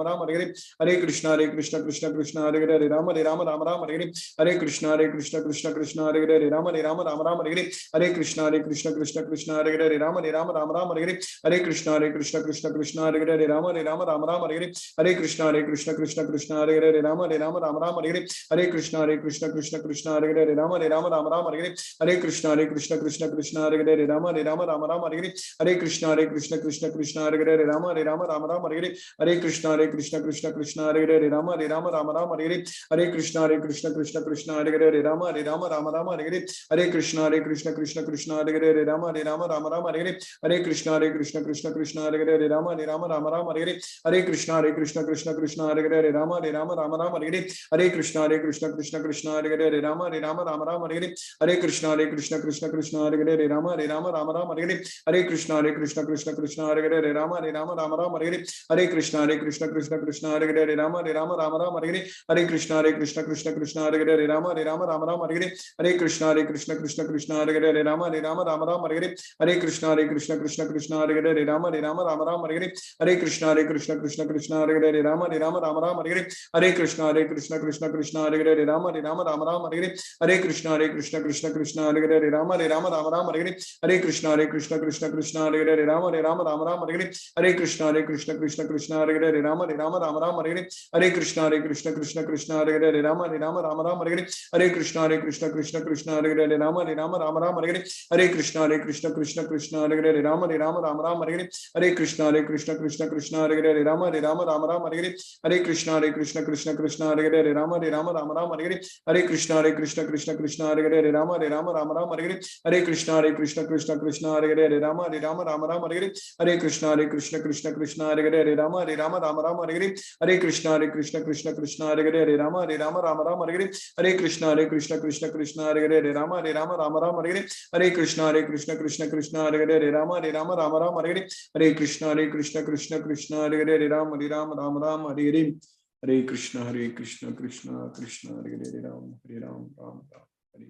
Rama Hare Hare Krishna Krishna Krishna Hare Hare Rama Rama Hare Hare Krishna Krishna Krishna Hare Hare Rama Rama Hare Hare Krishna Krishna Krishna Hare Hare Rama Rama Hare Hare Krishna Krishna Krishna Hare Hare Rama Rama Hare Hare Krishna Krishna Krishna Hare Hare Rama Rama Rama Rama Hare Hare, Hare Krishna Krishna Krishna Hare Hare, Hare Rama Rama Rama Hare Hare, Hare Krishna Krishna Krishna Hare Hare, Hare Rama Rama Rama Hare Hare, Hare Krishna Krishna Krishna Hare Hare, Hare Rama Rama Rama Hare Hare, Hare Krishna Krishna Krishna Hare Hare, Hare Rama Rama Hare Hare, Hare Krishna Krishna Krishna Hare Hare, Hare Rama Rama Hare Hare, Hare Krishna Krishna Krishna Hare Hare, Hare Rama Rama Hare Hare, Hare Krishna Krishna Krishna Hare Hare, Hare Rama Rama Hare Hare, Hare Krishna Krishna Krishna Hare Hare, Hare Rama Rama Hare Hare, Hare Krishna Krishna Krishna Hare Hare, Hare Rama Rama Hare Hare, Hare Krishna Krishna Krishna Hare Hare, Hare Rama Rama Hare Hare, Hare Krishna Krishna Krishna Hare Hare, Hare Rama Rama Hare Hare, Hare Krishna Krishna Krishna Hare Hare, Hare Rama Rama Hare Hare, Hare Krishna Krishna Krishna Hare Hare, Hare Rama Rama Hare Hare, Hare Krishna Krishna Krishna Hare Hare, Hare Rama Rama Hare Hare, Hare Krishna Krishna Krishna Hare Hare, Hare Rama Rama Hare Hare, Hare Krishna Krishna Krishna Hare Hare, Hare Rama Rama Hare Hare, Hare Krishna Krishna Krishna Hare Hare, Hare Rama Rama Hare Hare, Hare Krishna Krishna Krishna Hare Hare, Hare Rama Rama Hare Hare, Hare Krishna Krishna Krishna Hare Hare, Hare Rama Rama Hare Hare, Hare Krishna Krishna Krishna Hare Hare, Hare Rama Rama Hare Hare, Hare Krishna Krishna Krishna Hare Hare, Hare Rama Rama Hare Hare, Hare Krishna Krishna Krishna Hare Hare, Hare Rama Rama Hare Hare, Hare Krishna Krishna Krishna Hare Hare, Hare Rama Rama Hare Hare, Hare Krishna Krishna Krishna Hare Hare, Hare Rama Rama Hare Hare, Hare Krishna Krishna Krishna Hare Hare, Hare Rama Rama Hare Hare, Hare Krishna Krishna Krishna Hare Hare, Hare Rama Rama Hare Hare, Hare Krishna Krishna Krishna Hare Hare, Hare Rama Rama Hare Hare, Hare Krishna Krishna Krishna Hare Hare, Hare Rama Rama Hare Hare, Hare Krishna Krishna Krishna Hare Hare, Hare Rama Rama Hare Hare, Hare Krishna Krishna Krishna Hare Hare, Hare Rama Rama Hare Hare, Hare Krishna Krishna Krishna Hare Hare, Hare Rama Rama Hare Hare, Hare Krishna Krishna Krishna Hare Hare, Hare Rama Rama Hare Hare, Hare Krishna Krishna Krishna Hare Hare, Hare Ram Ram Hare Hare.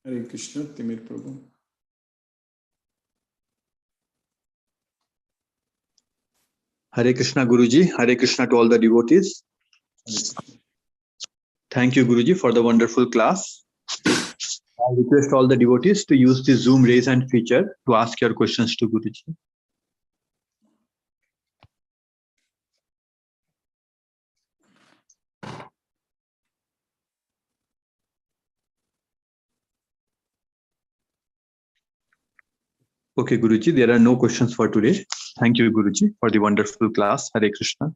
Hare Krishna, Timir Prabhu. Hare Krishna Guruji, Hare Krishna to all the devotees. Thank you Guruji for the wonderful class. I request all the devotees to use the Zoom raise hand feature to ask your questions to Guruji. Okay Guruji, there are no questions for today. Thank you Guruji for the wonderful class. Hare Krishna.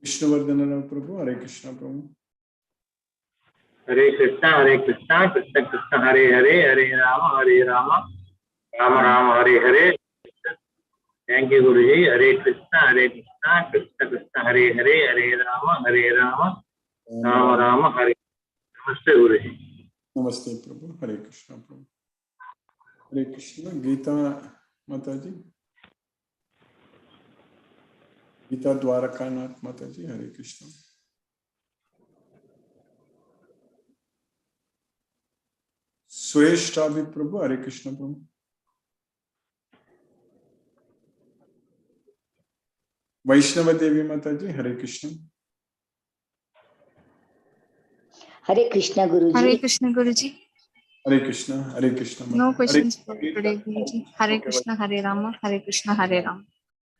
Vishnuvardhana Prabhu, Hare Krishna Prabhu. Hare Krishna Krishna Krishna Hare Hare, Hare Rama Rama Rama Hare Hare. Thank you Guruji. Hare Krishna Krishna Krishna Hare Hare, Hare Rama Rama Hare. Namaste Guruji. Namaste Prabhu, Hare Krishna Prabhu. Hare Krishna, Gita Mataji. Gita Dwarakanath Mataji, Hare Krishna. Sueshtavi Prabhu, Hare Krishna Prabhu. Vaishnava Devi Mataji, Hare Krishna. Hare Krishna Guruji. Hare Krishna Guruji. Hare Krishna, Hare Krishna. No questions for today, Guruji. Hare Krishna, Hare Rama, Hare Krishna, Hare Rama.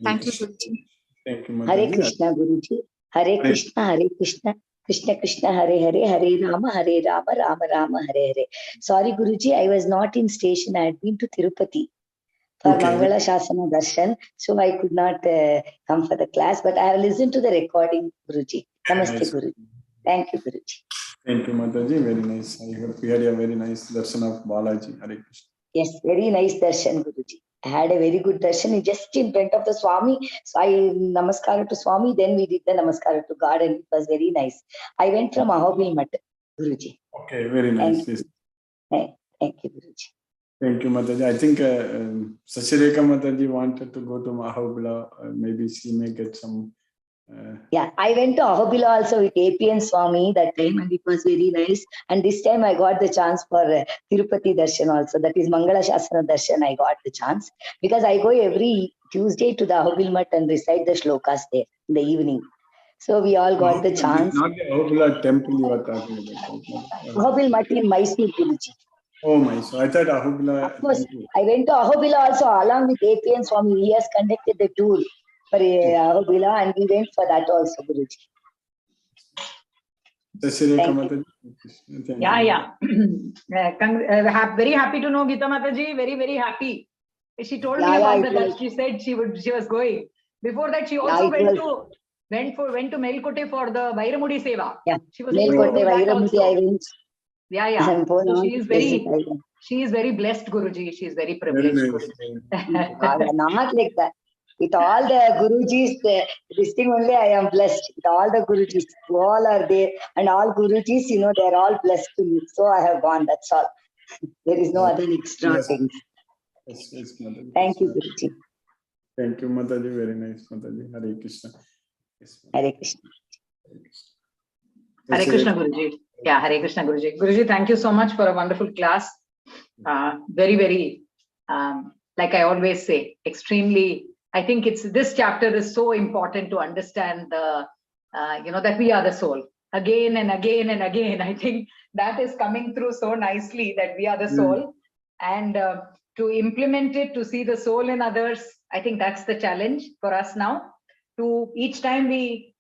Thank you, Guruji. Thank you, Mataji. Hare Krishna Guruji. Hare Krishna, Hare Krishna. Krishna Krishna Hare Hare, Hare Rama Rama Rama Hare Hare. Sorry Guruji, I was not in station. I had been to Tirupati for Mangala Shasana Darshan, so I could not come for the class, but I have listened to the recording, Guruji. Namaste Nice. Guruji. Thank you Guruji. Thank you, Mataji. Very nice. I heard we had a very nice darshan of Balaji. Hare Krishna. Yes, very nice darshan Guruji. I had a very good darshan just in front of the Swami. So I namaskar to Swami, then we did the namaskar to God, and it was very nice. I went from Ahobil Mat, Guruji. Okay, very nice. Thank you. Thank you, Guruji. Thank you, Mataji. I think Sachireka Mataji wanted to go to Mahabula. Maybe she may get some. Yeah, I went to Ahobil also with APN Swami that time, and it was very nice. And this time I got the chance for Tirupati Darshan also. That is Mangala Shasana Darshan. I got the chance because I go every Tuesday to the Ahobil Mat and recite the shlokas there in the evening. So we all got the chance. Not the Ahobila temple you are talking about. Ahobil Mat in Mysore, Guruji. Oh my, so I thought Ahobila. Of course, I went to Ahobila also along with APN Swami. He has conducted the tour for Ahobila and we went for that also, Guruji. Thank you. Yeah. Very happy to know Geeta Mataji. Very, very happy. She told me about that. She said she was going. Before that, she also went to Melkote for the Vairamudi Seva. Yeah. She was able to do that also. Yeah. So she is very blessed, Guruji. She is very privileged, Guruji. Not like that. With all the Gurujis, this thing only I am blessed. With all the Gurujis, all are there. And all Gurujis, they're all blessed to me. So I have gone, that's all. There is no other extra things. Yes, Mataji. Thank you, Guruji. Thank you, Mataji. Very nice, Mataji. Hare Krishna. Yes, Hare Krishna. Hare Krishna, Guruji. Yeah, Hare Krishna, Guruji. Guruji, thank you so much for a wonderful class. Very, very, like I always say, extremely, I think this chapter is so important to understand that we are the soul. Again and again and again, I think that is coming through so nicely, that we are the soul. And to implement it, to see the soul in others, I think that's the challenge for us now. To each time we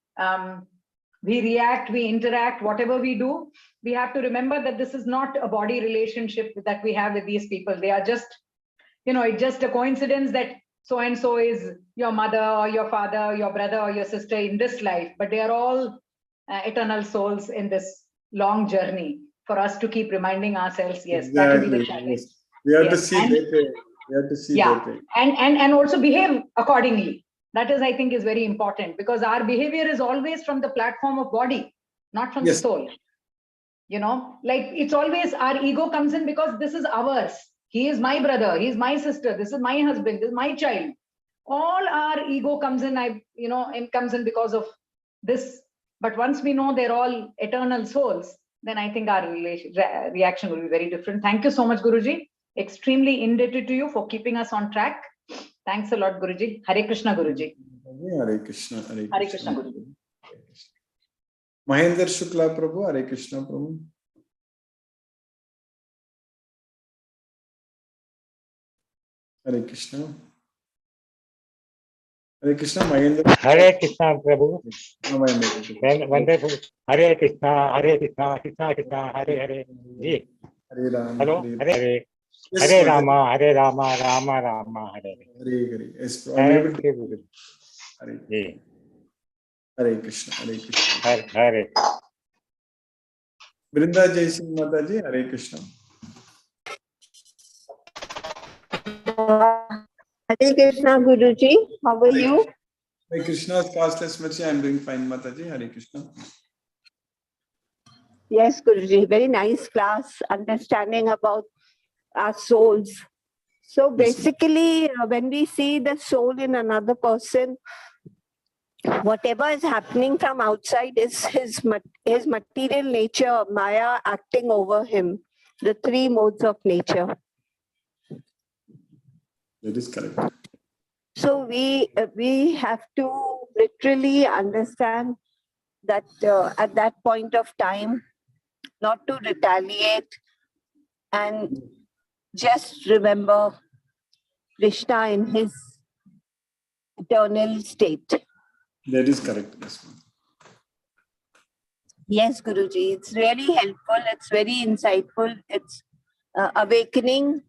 react, we interact, whatever we do, we have to remember that this is not a body relationship that we have with these people. They are just, it's just a coincidence that so-and-so is your mother or your father or your brother or your sister in this life, but they are all eternal souls in this long journey, for us to keep reminding ourselves, yes, exactly. That will be the challenge. Yes. We have to see that way. We have to see that way. And also behave accordingly. That is, I think, is very important, because our behavior is always from the platform of body, not from the soul. Like it's always our ego comes in because this is ours. He is my brother, he is my sister, this is my husband, this is my child. All our ego comes in, and comes in because of this. But once we know they're all eternal souls, then I think our reaction will be very different. Thank you so much, Guruji. Extremely indebted to you for keeping us on track. Thanks a lot, Guruji. Hare Krishna, Guruji. Hare Krishna. Hare Krishna, Guruji. Mahendra Shukla Prabhu, Hare Krishna Prabhu. Hare Krishna. Hare Krishna, Mahendra. Hare Krishna, Prabhu. Wonderful. Hare Krishna, Krishna Krishna, Hare Hare. Ji. Hare Rama. Hello. Hare Hare Rama, Hare Rama, Rama Rama, Hare Hare. Hare. Yes, Hare Hare Krishna, Hare Krishna. Hare. Brinda Jaising Mataji, Hare Krishna. Hare Krishna, Guruji. How are you? Hare Krishna's costless mercy, I am doing fine, Mataji. Hare Krishna. Yes, Guruji. Very nice class, understanding about our souls. So basically, when we see the soul in another person, whatever is happening from outside is his material nature, Maya, acting over him. The three modes of nature. That is correct. So we have to literally understand that at that point of time, not to retaliate and just remember Krishna in his eternal state. That is correct. Yes, Yes, Guruji, it's really helpful. It's very insightful. It's awakening,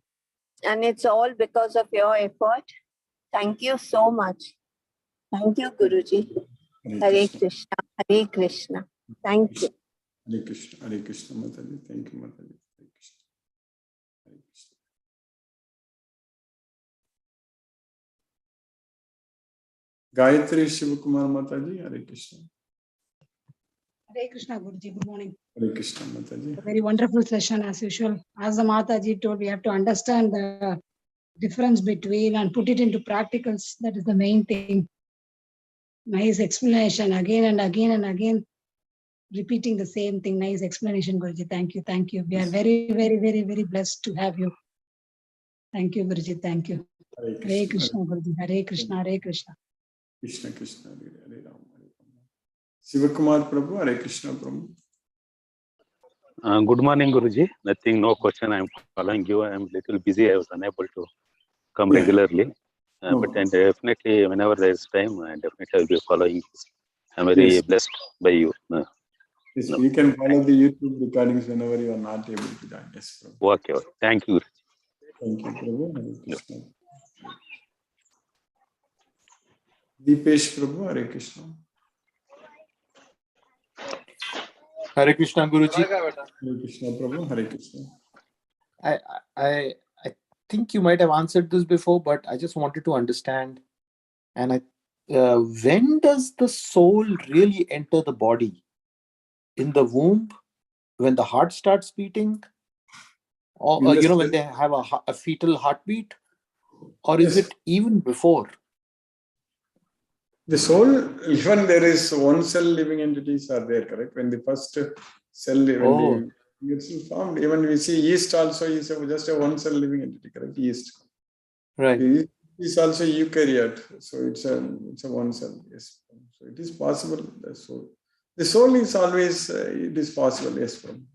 and it's all because of your effort. Thank you so much. Thank you, Guruji. Hare Krishna. Hare Krishna. Thank you. Hare Krishna. Hare Krishna, Mataji. Thank you, Mataji. Hare Krishna. Hare Krishna. Gayatri Shivakumar Mataji, Hare Krishna. Hare Krishna, Guruji. Good morning. Hare Krishna, Mataji. A very wonderful session as usual. As the Mataji told, we have to understand the difference between and put it into practicals. That is the main thing. Nice explanation again and again and again, repeating the same thing. Nice explanation, Guruji. Thank you. Thank you. We are very, very, very, very blessed to have you. Thank you, Guruji. Thank you. Hare Krishna, Guruji. Hare Krishna. Hare Krishna. Krishna Krishna, Hare Rama, Hare Rama. Shivakumar Prabhu, Hare Krishna Prabhu. Good morning, Guruji. Nothing, no question. I'm following you. I'm little busy. I was unable to come Yeah. regularly. No But problem. definitely, whenever there is time, I definitely will be following. I'm very Yes. blessed by you. Yes, No. you can follow the YouTube recordings whenever you are not able to join. Yes, Prabhu. Okay, okay. Thank you, Guruji. Thank you, Prabhu. Hare Krishna. Deepesh Prabhu, Hare Krishna. Hare Krishna, Guruji. Hare Krishna, Prabhu. Hare Krishna. I think you might have answered this before, but I just wanted to understand. And when does the soul really enter the body? In the womb, when the heart starts beating, or In the when they have a fetal heartbeat, or is yes, it even before? the soul, even there is one cell living entities are there, correct? When the first cell, when the gets formed, even we see yeast also is just a one cell living entity, correct? Yeast. Right. The yeast is also eukaryote, so it's a one cell. Yes, so it is possible. The soul is always it is possible. Yes, from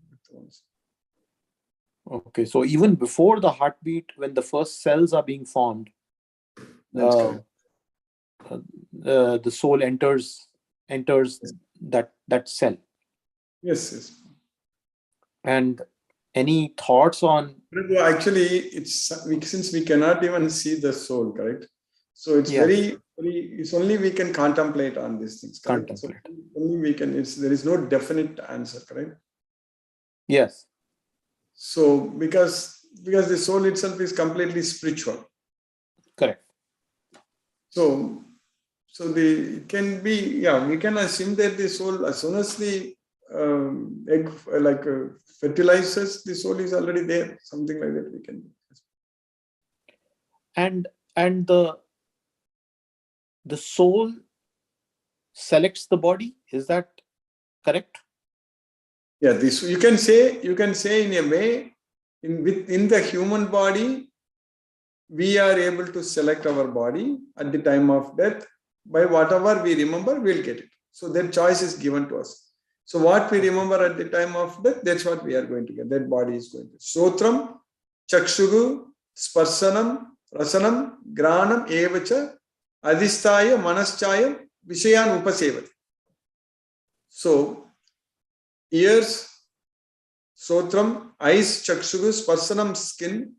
Okay, so even before the heartbeat, when the first cells are being formed, that's correct. The soul enters Yes. that cell. Yes, yes. And any thoughts on? Actually, since we cannot even see the soul, correct? So it's Yes. it's only we can contemplate on these things, correct? Contemplate. So only we can. There is no definite answer, correct? Yes. So because the soul itself is completely spiritual. Correct. So it can be, we can assume that the soul, as soon as the egg fertilizes, the soul is already there. Something like that we can do. And the soul selects the body. Is that correct? Yeah, this you can say in a way, within the human body, we are able to select our body at the time of death. By whatever we remember, we'll get it. So that choice is given to us. So what we remember at the time of death, that's what we are going to get. That body is going to. Sotram, Chakshugu, Sparsanam, Rasanam, Granam, Evacha, Adhisthaya, Manaschayam, Vishayan Upasevati. So, ears, Sotram, eyes, Chakshugu, Sparsanam, skin,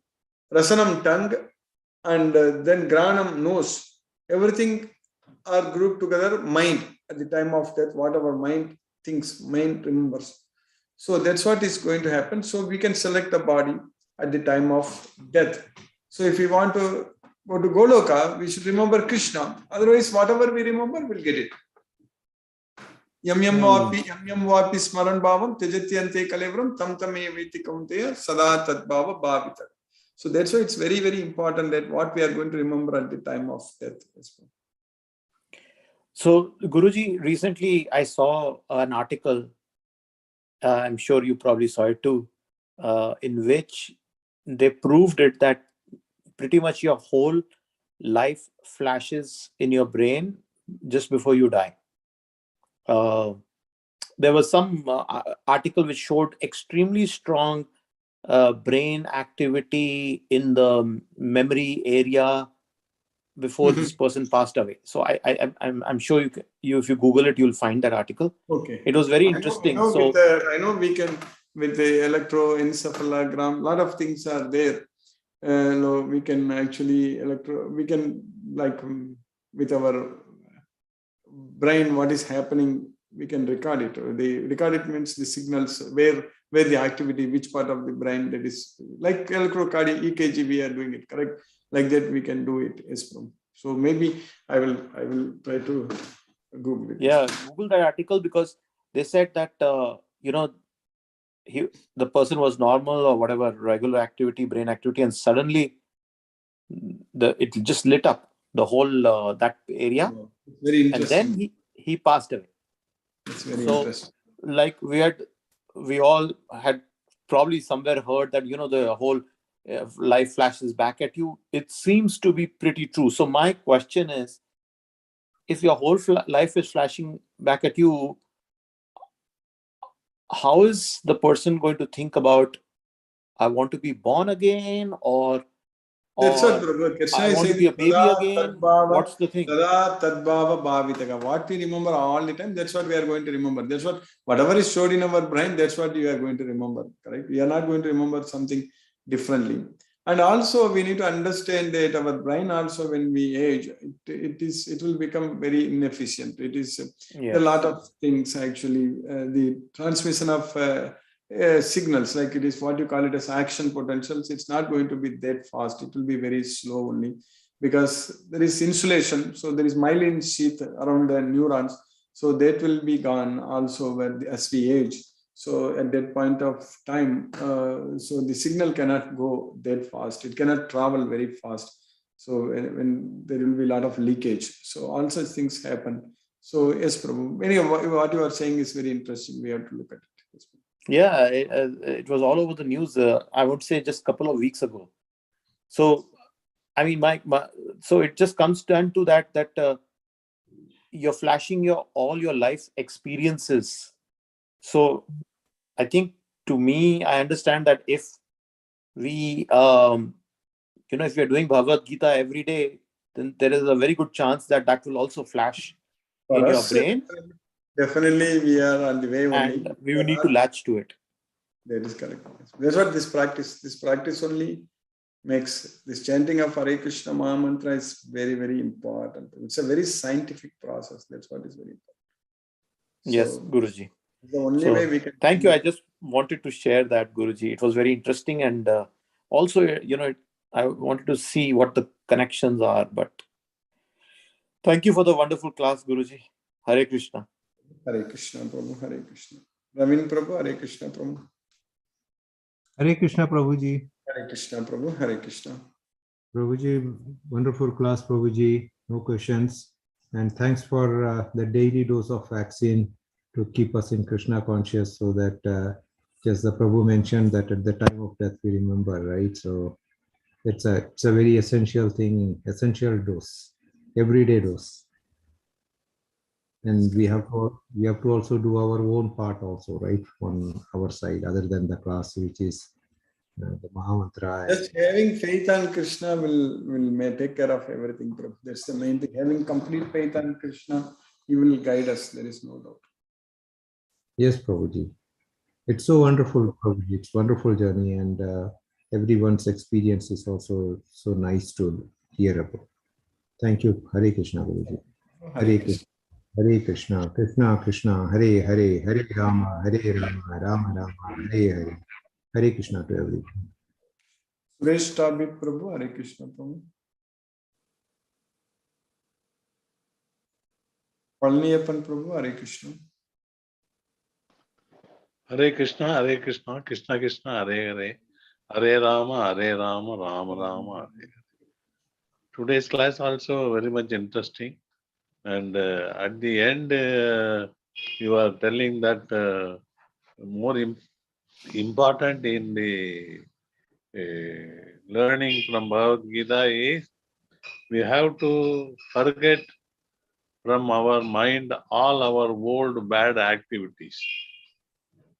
Rasanam, tongue, and then Granam, nose. Everything are grouped together. Mind, at the time of death, whatever mind thinks, mind remembers. So that's what is going to happen. So we can select the body at the time of death. So if we want to go to Goloka, we should remember Krishna. Otherwise, whatever we remember, we'll get it. Yam yam vapi smaran bhavam tejatyante kalevram tam tame viti kaunteya sada tat bhava bhavita. So that's why it's very, very important that what we are going to remember at the time of death. So, Guruji, recently I saw an article, I'm sure you probably saw it too, in which they proved it that pretty much your whole life flashes in your brain just before you die. There was some article which showed extremely strong brain activity in the memory area before this person passed away. So I'm sure you if you Google it, you'll find that article. Okay. It was very interesting. I know we can, with the electroencephalogram, a lot of things are there. We can actually with our brain, what is happening, we can record it. The record it means the signals where the activity, which part of the brain that is, like electrocardiogram, EKG, we are doing it, correct? Like that we can do it. Yes, so maybe I will try to Google it. Yeah, Google that article, because they said that the person was normal or whatever, regular activity, brain activity, and suddenly it just lit up the whole that area. Very interesting. And then he passed away. It's very interesting. Like we all had probably somewhere heard that the whole life flashes back at you. It seems to be pretty true. So my question is, if your whole life is flashing back at you, how is the person going to think about, I want to be born again, or That's what Prabhu Krishna I is want to saying. be a baby Tada again? tadbhava, What's the thing? tada tadbhava bhavitaka. What we remember all the time, that's what we are going to remember. That's what, whatever is stored in our brain, that's what you are going to remember. Correct? We are not going to remember something differently. And also we need to understand that our brain also, when we age, it will become very inefficient. It is a lot of things actually. The transmission of signals, like it is what you call it as action potentials, it's not going to be that fast. It will be very slow only, because there is insulation. So there is myelin sheath around the neurons. So that will be gone also as we age. So at that point of time, so the signal cannot go that fast. It cannot travel very fast. So when there will be a lot of leakage. So all such things happen. So yes, Prabhu. Anyway, what you are saying is very interesting. We have to look at it. Yes, Yeah, it was all over the news. I would say just a couple of weeks ago. So, I mean, so it just comes down to that you're flashing all your life experiences. So, I think, to me, I understand that if we, if you're doing Bhagavad Gita every day, then there is a very good chance that will also flash for in your us, brain, definitely we are on the way only. and we will need to latch to it. That is correct. That's what this practice only makes this chanting of Hare Krishna Maha Mantra is very, very important. It's a very scientific process. That's what is very important. Yes, So, Guruji. the only So, way we can. thank you. I just wanted to share that, Guruji. It was very interesting, and also, I wanted to see what the connections are. But thank you for the wonderful class, Guruji. Hare Krishna. Hare Krishna Prabhu, Hare Krishna. Ravin Prabhu, Hare Krishna Prabhu. Hare Krishna Prabhuji. Hare Krishna Prabhu, Hare Krishna. Prabhuji, wonderful class, Prabhuji. No questions. And thanks for the daily dose of vaccine to keep us in Krishna conscious, so that just the Prabhu mentioned that at the time of death we remember, right? So it's a very essential thing, essential dose, everyday dose. And we have to also do our own part also, right, on our side, other than the class, which is the Mahamantra. Just having faith on Krishna may take care of everything, Prabhu. That's the main thing. Having complete faith on Krishna, he will guide us. There is no doubt. Yes, Prabhuji. It's so wonderful, Prabhuji. It's wonderful journey, and everyone's experience is also so nice to hear about. Thank you. Hare Krishna, Prabhuji. Hare Krishna. Hare Krishna, Krishna Krishna, Hare Hare, Hare Rama, Hare Rama, Rama Rama, Hare Hare. Hare Krishna to everyone. Suresh Tabit Prabhu, Hare Krishna Prabhu. Palniappan Prabhu, Hare Krishna. Hare Krishna, Hare Krishna, Krishna Krishna, Hare Hare, Hare Rama, Hare Rama, Rama Rama, Hare Hare. Today's class also very much interesting, and at the end you are telling that more important in the learning from Bhagavad Gita is we have to forget from our mind all our old bad activities,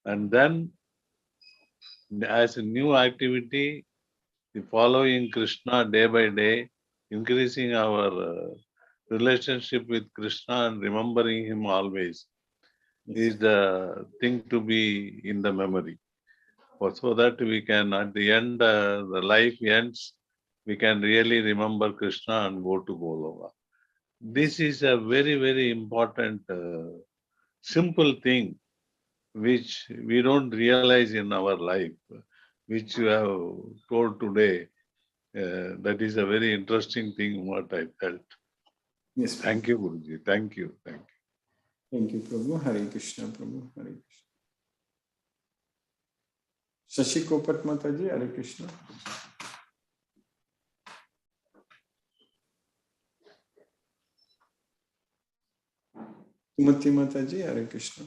and then as a new activity, the following Krishna day by day, increasing our relationship with Krishna and remembering him always is the thing to be in the memory. So that we can, at the end, the life ends, we can really remember Krishna and go to Golova. This is a very, very important, simple thing which we don't realize in our life, which you have told today. That is a very interesting thing what I felt. Yes. Thank you, Guruji. Thank you. Thank you. Thank you, Prabhu. Hare Krishna Prabhu, Hare Krishna. Shashi Kopat Mataji, Hare Krishna. Sumati Mataji, Hare Krishna.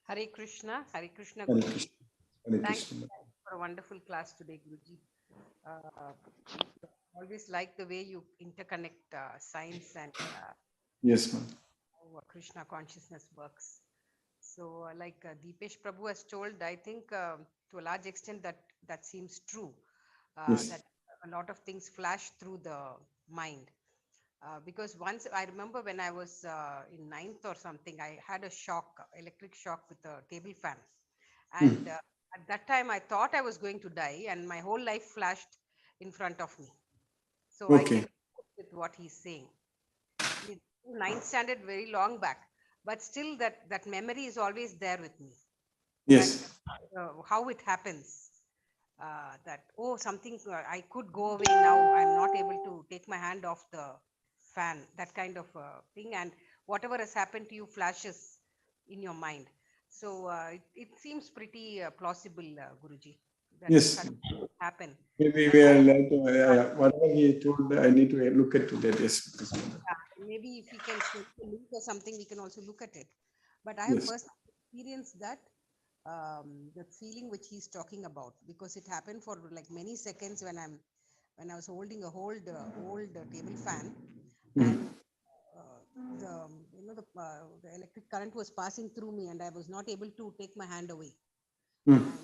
Hare Krishna, Hare Krishna, Hare Guruji. Krishna. Hare Thanks Krishna. for a wonderful class today, Guruji. Always like the way you interconnect science and Yes, ma'am. how Krishna consciousness works. So, like Deepesh Prabhu has told, I think to a large extent that seems true. Yes. That a lot of things flash through the mind. Because once I remember when I was in ninth or something, I had a shock, electric shock with a table fan. And at that time, I thought I was going to die, and my whole life flashed in front of me. So I Okay. can cope with what he's saying. Ninth standard, very long back, but still that memory is always there with me. Yes. That, how it happens. That something I could go away now. I'm not able to take my hand off the fan. That kind of thing, and whatever has happened to you flashes in your mind. So it seems pretty plausible, Guruji, that Yes. such things happen. Maybe we are like whatever he told, I need to look into that. Yes. Maybe if we can show a link or something, we can also look at it. But I have Yes. personally experienced that the feeling which he's talking about, because it happened for like many seconds when I was holding a old table fan, and the electric current was passing through me, and I was not able to take my hand away. And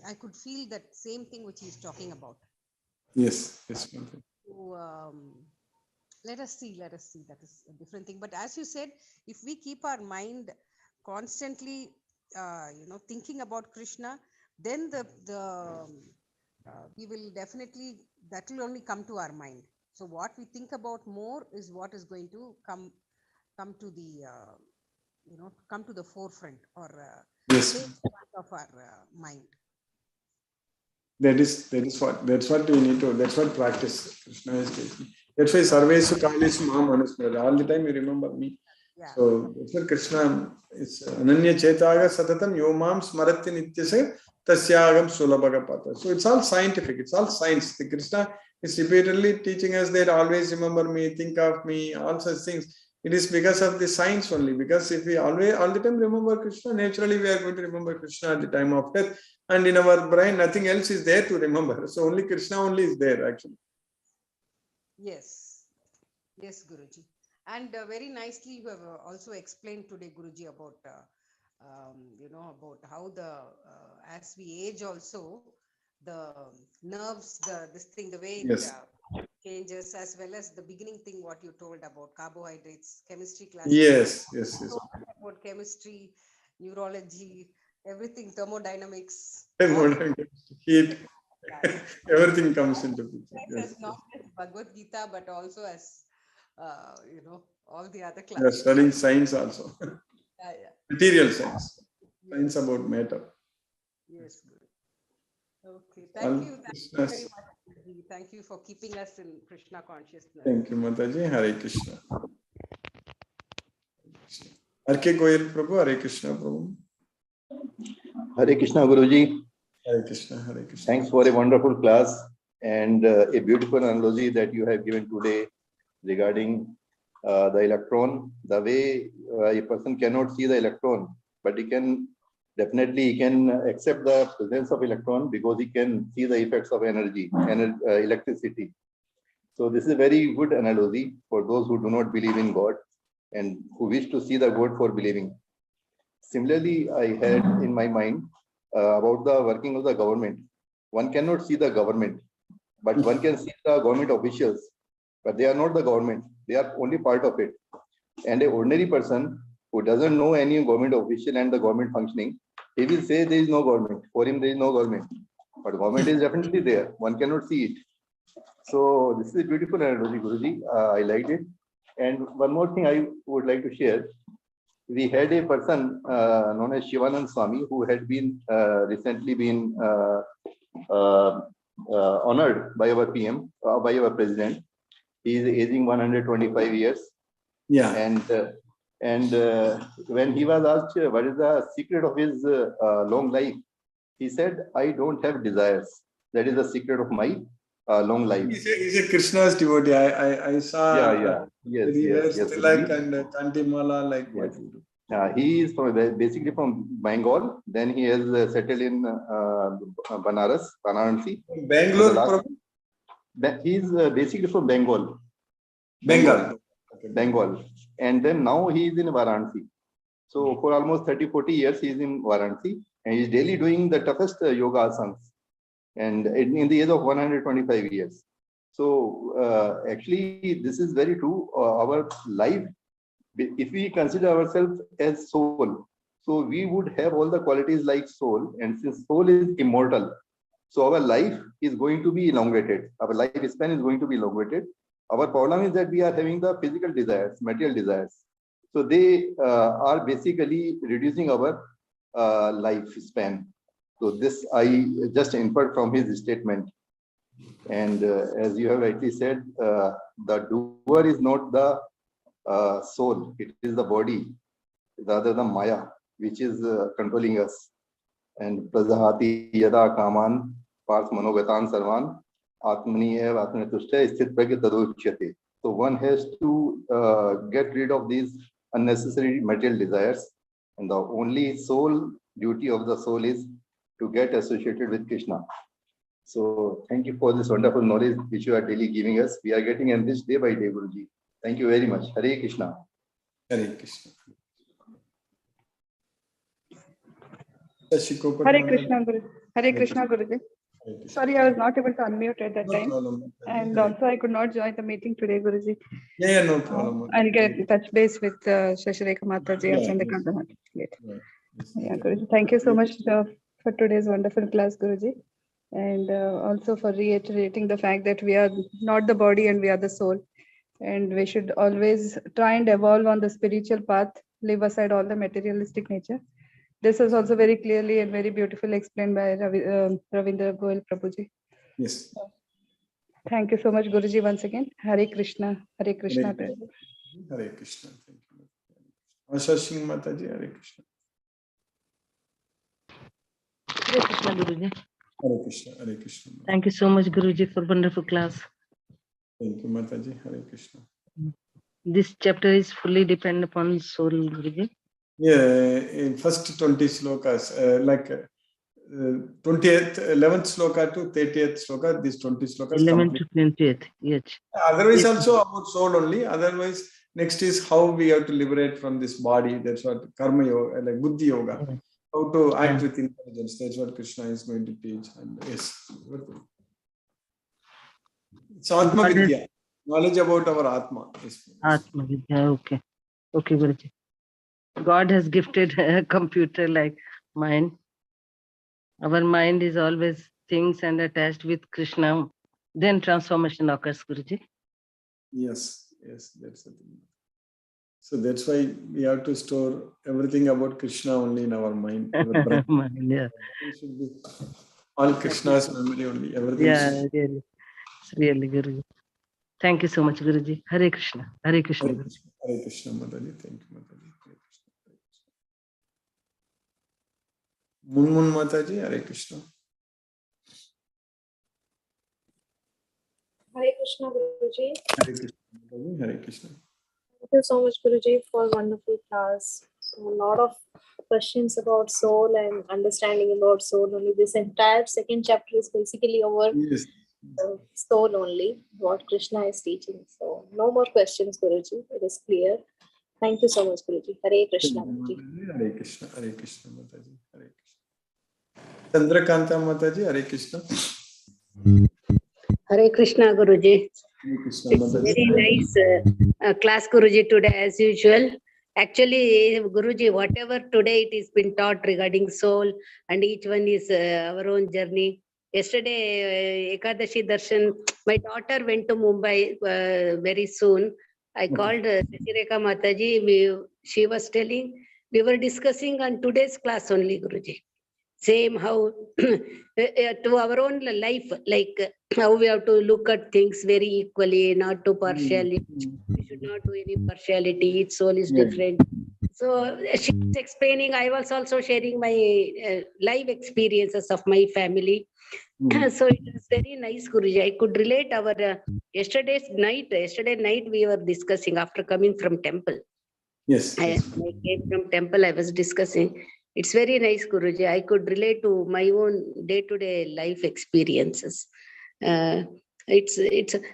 I could feel that same thing which he's talking about. Yes. Yes. So, let us see. That is a different thing. But as you said, if we keep our mind constantly, thinking about Krishna, then we will definitely, that will only come to our mind. So what we think about more is what is going to come to the, come to the forefront, or Yes. stay in front of our mind. That's what we need to. That's what practice Krishna is teaching. That's why Sarvesu Kalesu Mam Anusmrata. All the time you remember me. Yeah. So that's what Krishna is. Ananya Chetaga Satatam Yomam Smarati Nityase Tasyagam Sulabhagapata. So it's all scientific. It's all science. The Krishna is repeatedly teaching us that always remember me, think of me, all such things. It is because of the science only. Because if we all the time remember Krishna, naturally we are going to remember Krishna at the time of death. And in our brain, nothing else is there to remember. So only Krishna only is there actually. Yes, Guruji. And very nicely you have also explained today, Guruji, about about how as we age also, the nerves, the way Yes. it changes, as well as the beginning thing what you told about carbohydrates, chemistry class. Yes. So much about chemistry, neurology, everything, thermodynamics. Heat. Everything comes into picture. Yes. Not just Bhagavad Gita, but also as all the other We are classes. studying science also. Yeah. Material science. Science about matter. Yes, Guru. Okay. Thank you very much, Guruji. Thank you for keeping us in Krishna consciousness. Thank you, Mataji. Hare Krishna. Arke Goyal Prabhu, Hare Krishna Prabhu. Hare Krishna Guruji. Hare Krishna, Hare Krishna. Thanks for a wonderful class and a beautiful analogy that you have given today regarding the electron. The way a person cannot see the electron, but he can accept the presence of electron because he can see the effects of energy and electricity. So this is a very good analogy for those who do not believe in God and who wish to see the God for believing. Similarly, I had in my mind about the working of the government. One cannot see the government, but one can see the government officials, but they are not the government. They are only part of it. And an ordinary person who doesn't know any government official and the government functioning, he will say there is no government. For him, there is no government. But government is definitely there. One cannot see it. So this is a beautiful analogy, Guruji. I liked it. And one more thing I would like to share. We had a person known as Shivanand Swami who had been recently been honored by our PM, by our president. He is aging 125 years. Yeah. And when he was asked what is the secret of his long life, he said, "I don't have desires. That is the secret of my long life." He's a Krishna's devotee. I saw. Yes. Tilak and Kantimala, like what you do. He is basically from Bengal. Then he has settled in Banaras, Varanasi. Bangalore. He is basically from Bengal. Bengal. And then now he is in Varanasi. So for almost 30-40 years, he is in Varanasi and he is daily doing the toughest yoga asanas, and in the age of 125 years. So actually, this is very true. Our life, if we consider ourselves as soul, so we would have all the qualities like soul, and since soul is immortal, so our life is going to be elongated. Our lifespan is going to be elongated. Our problem is that we are having the physical desires, material desires. So they are basically reducing our lifespan. So this I just inferred from his statement. And as you have rightly said, the doer is not the soul, it is the body, rather the Maya, which is controlling us. And prajahati yada kaman parth manogatan sarvan atmani ev atmanatushta sthit pragya taduchyate. So one has to get rid of these unnecessary material desires, and the only soul duty of the soul is to get associated with Krishna. So thank you for this wonderful knowledge which you are daily giving us. We are getting enriched day by day, Guruji. Thank you very much. Hare Krishna. Hare Krishna. Hare Krishna, Guru. Hare Krishna, Guruji. Sorry, I was not able to unmute at that time. Problem. And also, I could not join the meeting today, Guruji. Yeah, no problem. I'll get in touch base with Shashireka Mataji Yeah, and the yes. Kanda Mataji later. Right. Yes. Yeah, Guruji. Thank you so much for today's wonderful class, Guruji. And also for reiterating the fact that we are not the body and we are the soul. And we should always try and evolve on the spiritual path, leave aside all the materialistic nature. This is also very clearly and very beautifully explained by Ravindra Goel Prabhuji. Yes. Thank you so much, Guruji, once again. Hare Krishna. Hare Krishna. Hare Krishna. Thank you. Asha Singh Mataji, Hare Krishna. Hare Krishna, Guruji. Hare Krishna. Hare Krishna. Thank you so much, Guruji, for wonderful class. Thank you, Mataji. Hare Krishna. This chapter is fully dependent upon soul, Guruji. Yeah, in first 20 slokas, like 20th, 11th sloka to 30th sloka, these 20 slokas. 11th to 20th, yes. Otherwise, yes. also about soul only. Otherwise, next is how we have to liberate from this body. That's what karma yoga, like buddhi yoga. Yeah. How to act with intelligence. That's what Krishna is going to teach. And yes, it's Atma Vidya, knowledge about our Atma. Yes. Atma Vidya, okay. Okay, Guruji. God has gifted a computer like mind. Our mind is always things and attached with Krishna. Then transformation occurs, Guruji. Yes, yes, that's the thing. So that's why we have to store everything about Krishna only in our mind. Our mind, yeah. It should be all Krishna's memory only. Everything. Yeah, really. It's really, Guruji. Thank you so much, Guruji. Hare Krishna. Hare Krishna. Hare Krishna, Hare Krishna, Mataji. Thank you, Mataji. Munmun Mataji, Hare Krishna. Hare Krishna, Guruji. Hare Krishna, Mataji. Hare Krishna. Thank you so much, Guruji, for wonderful class. A lot of questions about soul and understanding about soul only. This entire second chapter is basically over soul only, what Krishna is teaching. So no more questions, Guruji. It is clear. Thank you so much, Guruji. Hare Krishna. Hare Krishna, Hare Krishna, Mataji. Hare Krishna. Chandrakanta Mataji, Hare Krishna. Hare Krishna, Guruji. It's very nice class, Guruji, today as usual. Actually, Guruji, whatever today it is been taught regarding soul, and each one is our own journey. Yesterday, Ekadashi Darshan, my daughter went to Mumbai very soon. I called Shashireka Mataji. She was telling, we were discussing on today's class only, Guruji. Same how to our own life, like how we have to look at things very equally, not to partiality. We should not do any partiality. Each soul is different. So she was explaining. I was also sharing my life experiences of my family. So it was very nice, Guruji. I could relate our yesterday night we were discussing after coming from temple. Yes. I came from temple. I was discussing. It's very nice, Guruji. I could relate to my own day-to-day life experiences. It's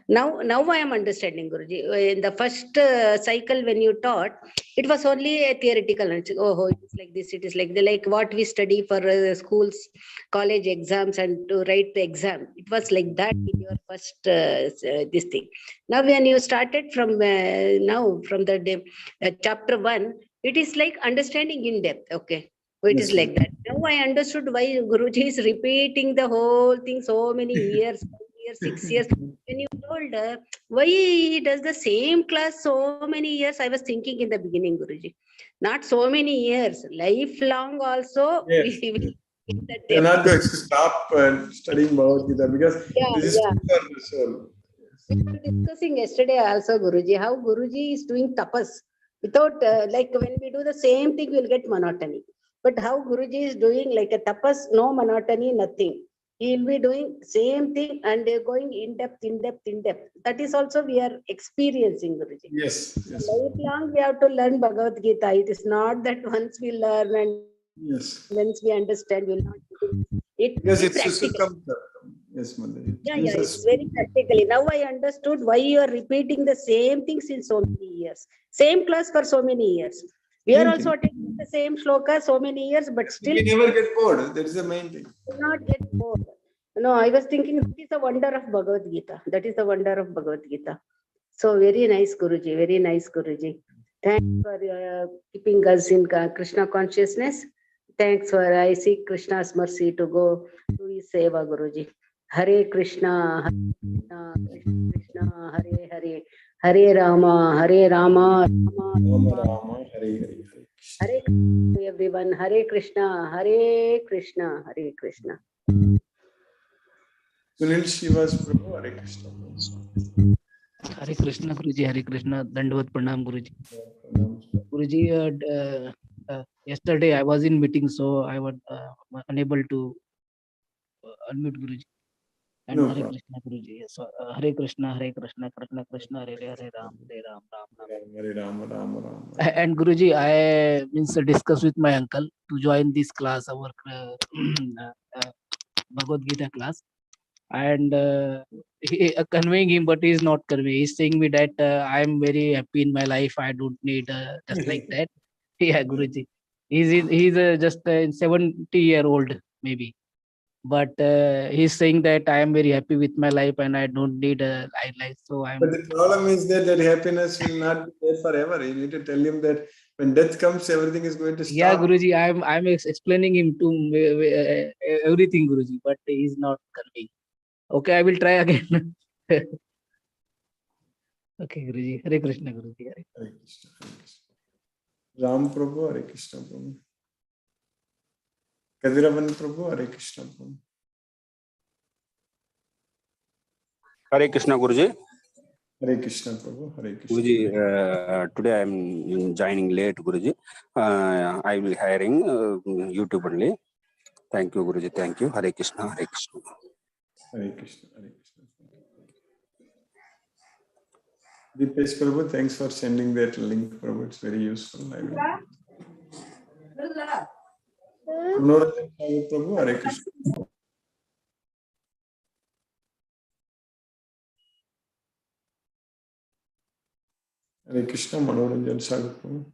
now I am understanding, Guruji. In the first cycle when you taught, it was only a theoretical knowledge. Oh, it is like this, it is like what we study for schools, college exams, and to write the exam. It was like that in your first this thing. Now when you started from from the chapter 1, it is like understanding in depth. Okay. So it is like that. Now I understood why Guruji is repeating the whole thing so many years, 6 years. When you told why he does the same class so many years, I was thinking in the beginning, Guruji. Not so many years, lifelong also. Yes. We will get the You're not depth. going to stop studying Bhagavad Gita because this is good for the soul. We were discussing yesterday also, Guruji, how Guruji is doing tapas. Without, like when we do the same thing, we'll get monotony. But how Guruji is doing like a tapas, no monotony, nothing. He will be doing same thing and going in depth, in depth, in depth. That is also we are experiencing, Guruji. Yes. Yes. Lifelong we have to learn Bhagavad Gita. It is not that once we learn and once we understand, we will not do it. Because It's it's practical. Yes, Mother. Yeah, it's very practically. Now I understood why you are repeating the same things in so many years. Same class for so many years. We are also taking the same shloka so many years, but still We never get bored. That is the main thing. do not get bored. No, I was thinking that is the wonder of Bhagavad Gita. That is the wonder of Bhagavad Gita. So very nice, Guruji. Very nice, Guruji. Thanks for keeping us in Krishna consciousness. Thanks for I seek Krishna's mercy to go to his seva, Guruji. Hare Krishna, Krishna Krishna, Hare Hare, Hare Rama, Hare Rama, Rama, Hare Hare. Hare Krishna, everyone. Hare Krishna, Hare Krishna, Hare Krishna. Sunil Shivas Prabhu, Hare Krishna. Hare Krishna, Guruji, Hare Krishna, Dandavat Pranam, Guruji. Guruji, yesterday I was in meeting, so I was unable to unmute Guruji. And No Hare problem. Krishna, Guruji. So, Hare Krishna, Krishna Krishna, Hare Hare, Hare Ram, Hare Rama, Rama Rama. And Guruji, I discussed with my uncle to join this class, our Bhagavad Gita class. And conveying him, but he's not conveying. He's saying me that I'm very happy in my life. I don't need just like that. Yeah, Guruji. He's just 70-year-old maybe, but he's saying that I am very happy with my life and I don't need a life. So I'm. But the problem is that happiness will not be there forever. You need to tell him that when death comes, everything is going to stop. Yeah, Guruji. I'm explaining him to everything, Guruji, but he's not conveying. Okay, I will try again. Okay, Guruji. Hare Krishna, Guruji. Hare Krishna, Hare Krishna. Ram Prabhu, Hare Krishna Prabhu. Kadiravan Prabhu, Hare Krishna Prabhu. Hare Krishna, Guruji. Hare Krishna Prabhu, Hare Krishna. Guruji, today I am joining late, Guruji. I will hiring YouTube only. Thank you, Guruji. Thank you. Hare Krishna, Hare Krishna. Hare Krishna, Hare Krishna. Deepesh Prabhu, thanks for sending that link, Prabhu. It's very useful. I will. Manoj Prabhu, Hare Krishna. Hare Krishna, Manoranjan Sagar Prabhu.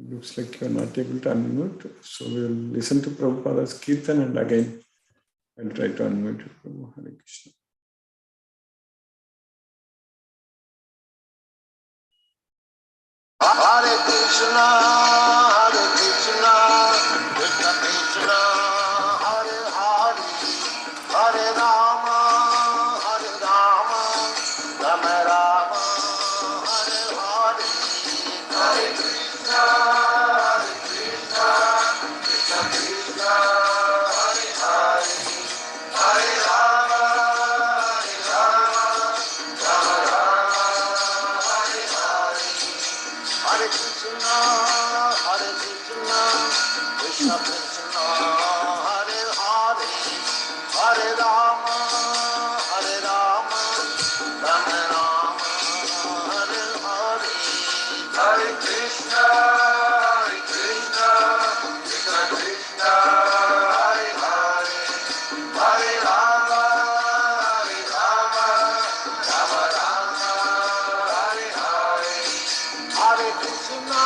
Looks like you are not able to unmute. So we'll listen to Prabhupada's Kirtan and again I'll try to unmute you, Prabhu. Hare Krishna. Hare Krishna, Krishna Krishna, Hare Hare, Hare Rama, Rama Rama, Hare Hare, Hare Krishna, Krishna Krishna, Hare Hare, Hare Rama, Rama Rama, Hare Hare. Hare Krishna, Krishna Krishna, Hare Hare, Hare Rama, Rama Rama, Hare Hare. Krishna,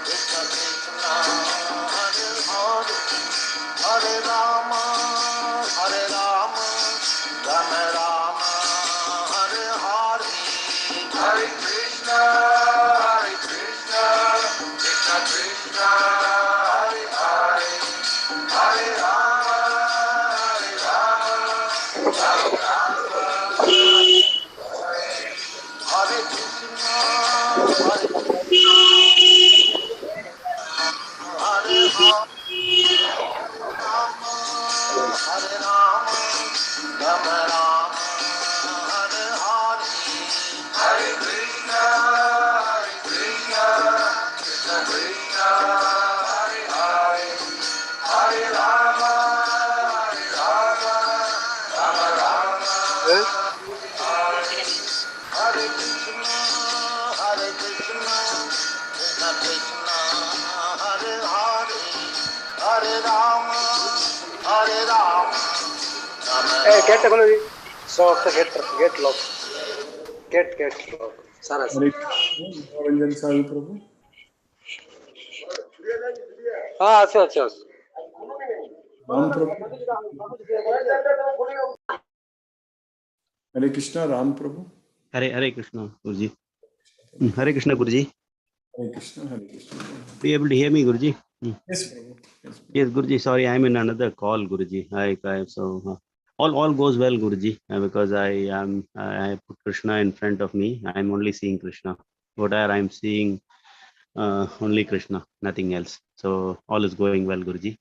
Krishna Krishna, Hare Hare, Hare Rama, Rama Rama, Hare Hare. Hare Krishna, Krishna Krishna, Hare Hare, Hare Rama, Rama Rama, Hare Krishna, Hare Hare, Hare Rama, Rama Rama, Hare Hare. Hare Krishna, Krishna Krishna, Hare Hare, Hare Rama, Rama Rama, Hare Krishna, Krishna Krishna, Hare Hare, Hare Rama, Hey, get the quality. So, get lock. Get lock. Saras. Hare Krishna, Manoranjan Sahu Prabhu. अच्छा. Ram Prabhu. Hare Krishna, Ram Prabhu. Hare Krishna, Guruji. Hare Krishna, Guruji. Hare Krishna, Hare Krishna. Are you able to hear me, Guruji? Yes, Prabhu. Yes, Guruji. Sorry, I'm in another call, Guruji. All goes well, Guruji, because I put Krishna in front of me. I'm only seeing Krishna. Whatever I'm seeing, only Krishna, nothing else. So all is going well, Guruji.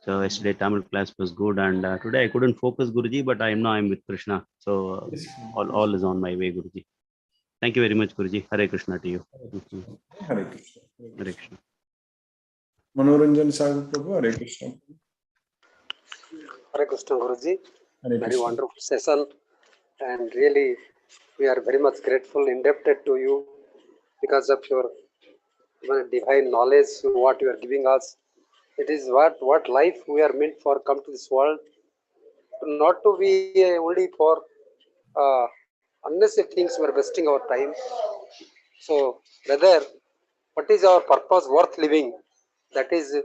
So yesterday Tamil class was good, and today I couldn't focus, Guruji, but I'm with Krishna. So all is on my way, Guruji. Thank you very much, Guruji. Hare Krishna to you. Hare Krishna. Hare Krishna. Manoranjan Sahu Prabhu, Hare Krishna. Hare Krishna, Guruji. Hare Very Krishna. wonderful session, and really we are very much grateful, indebted to you because of your divine knowledge, what you are giving us. It is what life we are meant for. Come to this world, not to be only for unnecessary things. We are wasting our time. So rather, what is our purpose worth living? That is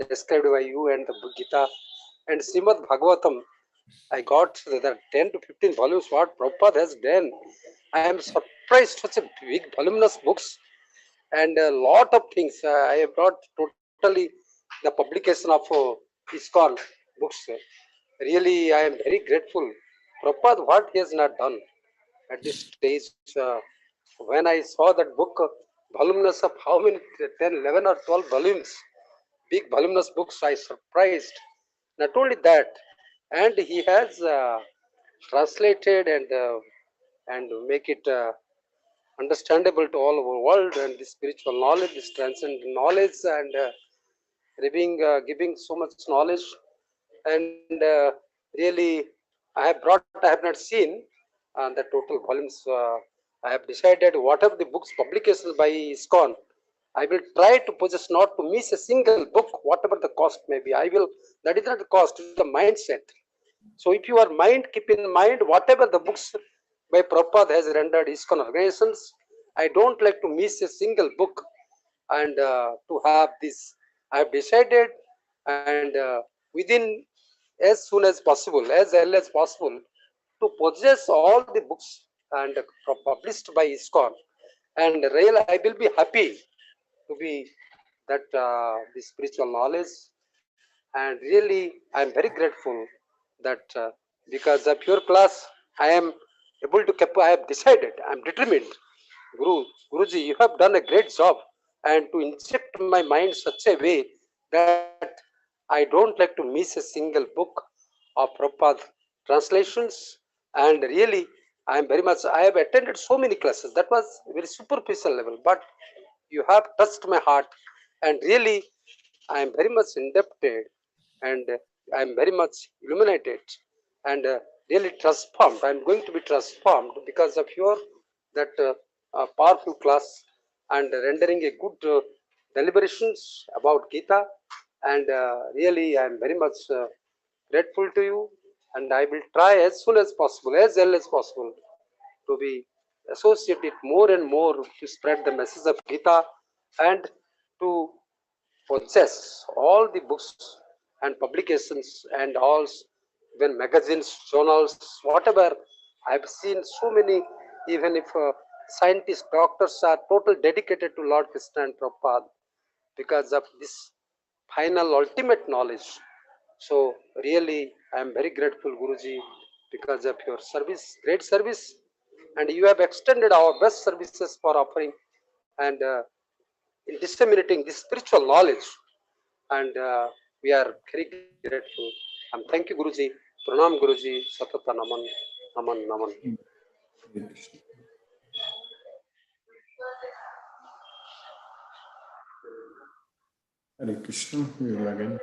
described by you and the Gita and Srimad Bhagavatam. I got the 10 to 15 volumes what Prabhupada has done. I am surprised, such a big voluminous books and a lot of things. I have brought totally the publication of ISKCON books. Really, I am very grateful. Prabhupada, what he has not done at this stage. When I saw that book, voluminous of how many, 10, 11 or 12 volumes, big voluminous books, I surprised. Not only that, and he has translated and make it understandable to all over the world, and the spiritual knowledge, this transcendent knowledge, and giving so much knowledge. And really, I have not seen the total volumes. I have decided whatever the books publications by ISKCON, I will try to possess, not to miss a single book, whatever the cost may be. That is not the cost, it is the mindset. So if your mind, keep in mind whatever the books by Prabhupada has rendered ISKCON organizations, I don't like to miss a single book, and to have this. I have decided, and within as soon as possible, as early as possible, to possess all the books and published by ISKCON. And really, I will be happy to be that the spiritual knowledge. And really, I am very grateful that because of your class, I am able to keep. I have decided. I am determined. Guruji, you have done a great job, and to inject my mind such a way that I don't like to miss a single book of Prabhupada translations. And really, I am very much. I have attended so many classes. That was very superficial level, but you have touched my heart, and really, I am very much indebted, and I am very much illuminated, and really transformed. I am going to be transformed because of your that powerful class and rendering a good deliberations about Gita. And really, I am very much grateful to you, and I will try as soon as possible, as early as possible, to be associate it more and more to spread the message of Gita and to possess all the books and publications and all, even magazines, journals, whatever. I've seen so many, even if scientists, doctors are totally dedicated to Lord Krishna and Prabhupada because of this final ultimate knowledge. So really, I am very grateful, Guruji, because of your service, great service, and you have extended our best services for offering and in disseminating this spiritual knowledge. And we are very grateful. And thank you, Guruji. Pranam, Guruji. Satata Naman, Naman, Naman. Hare Krishna. We will again.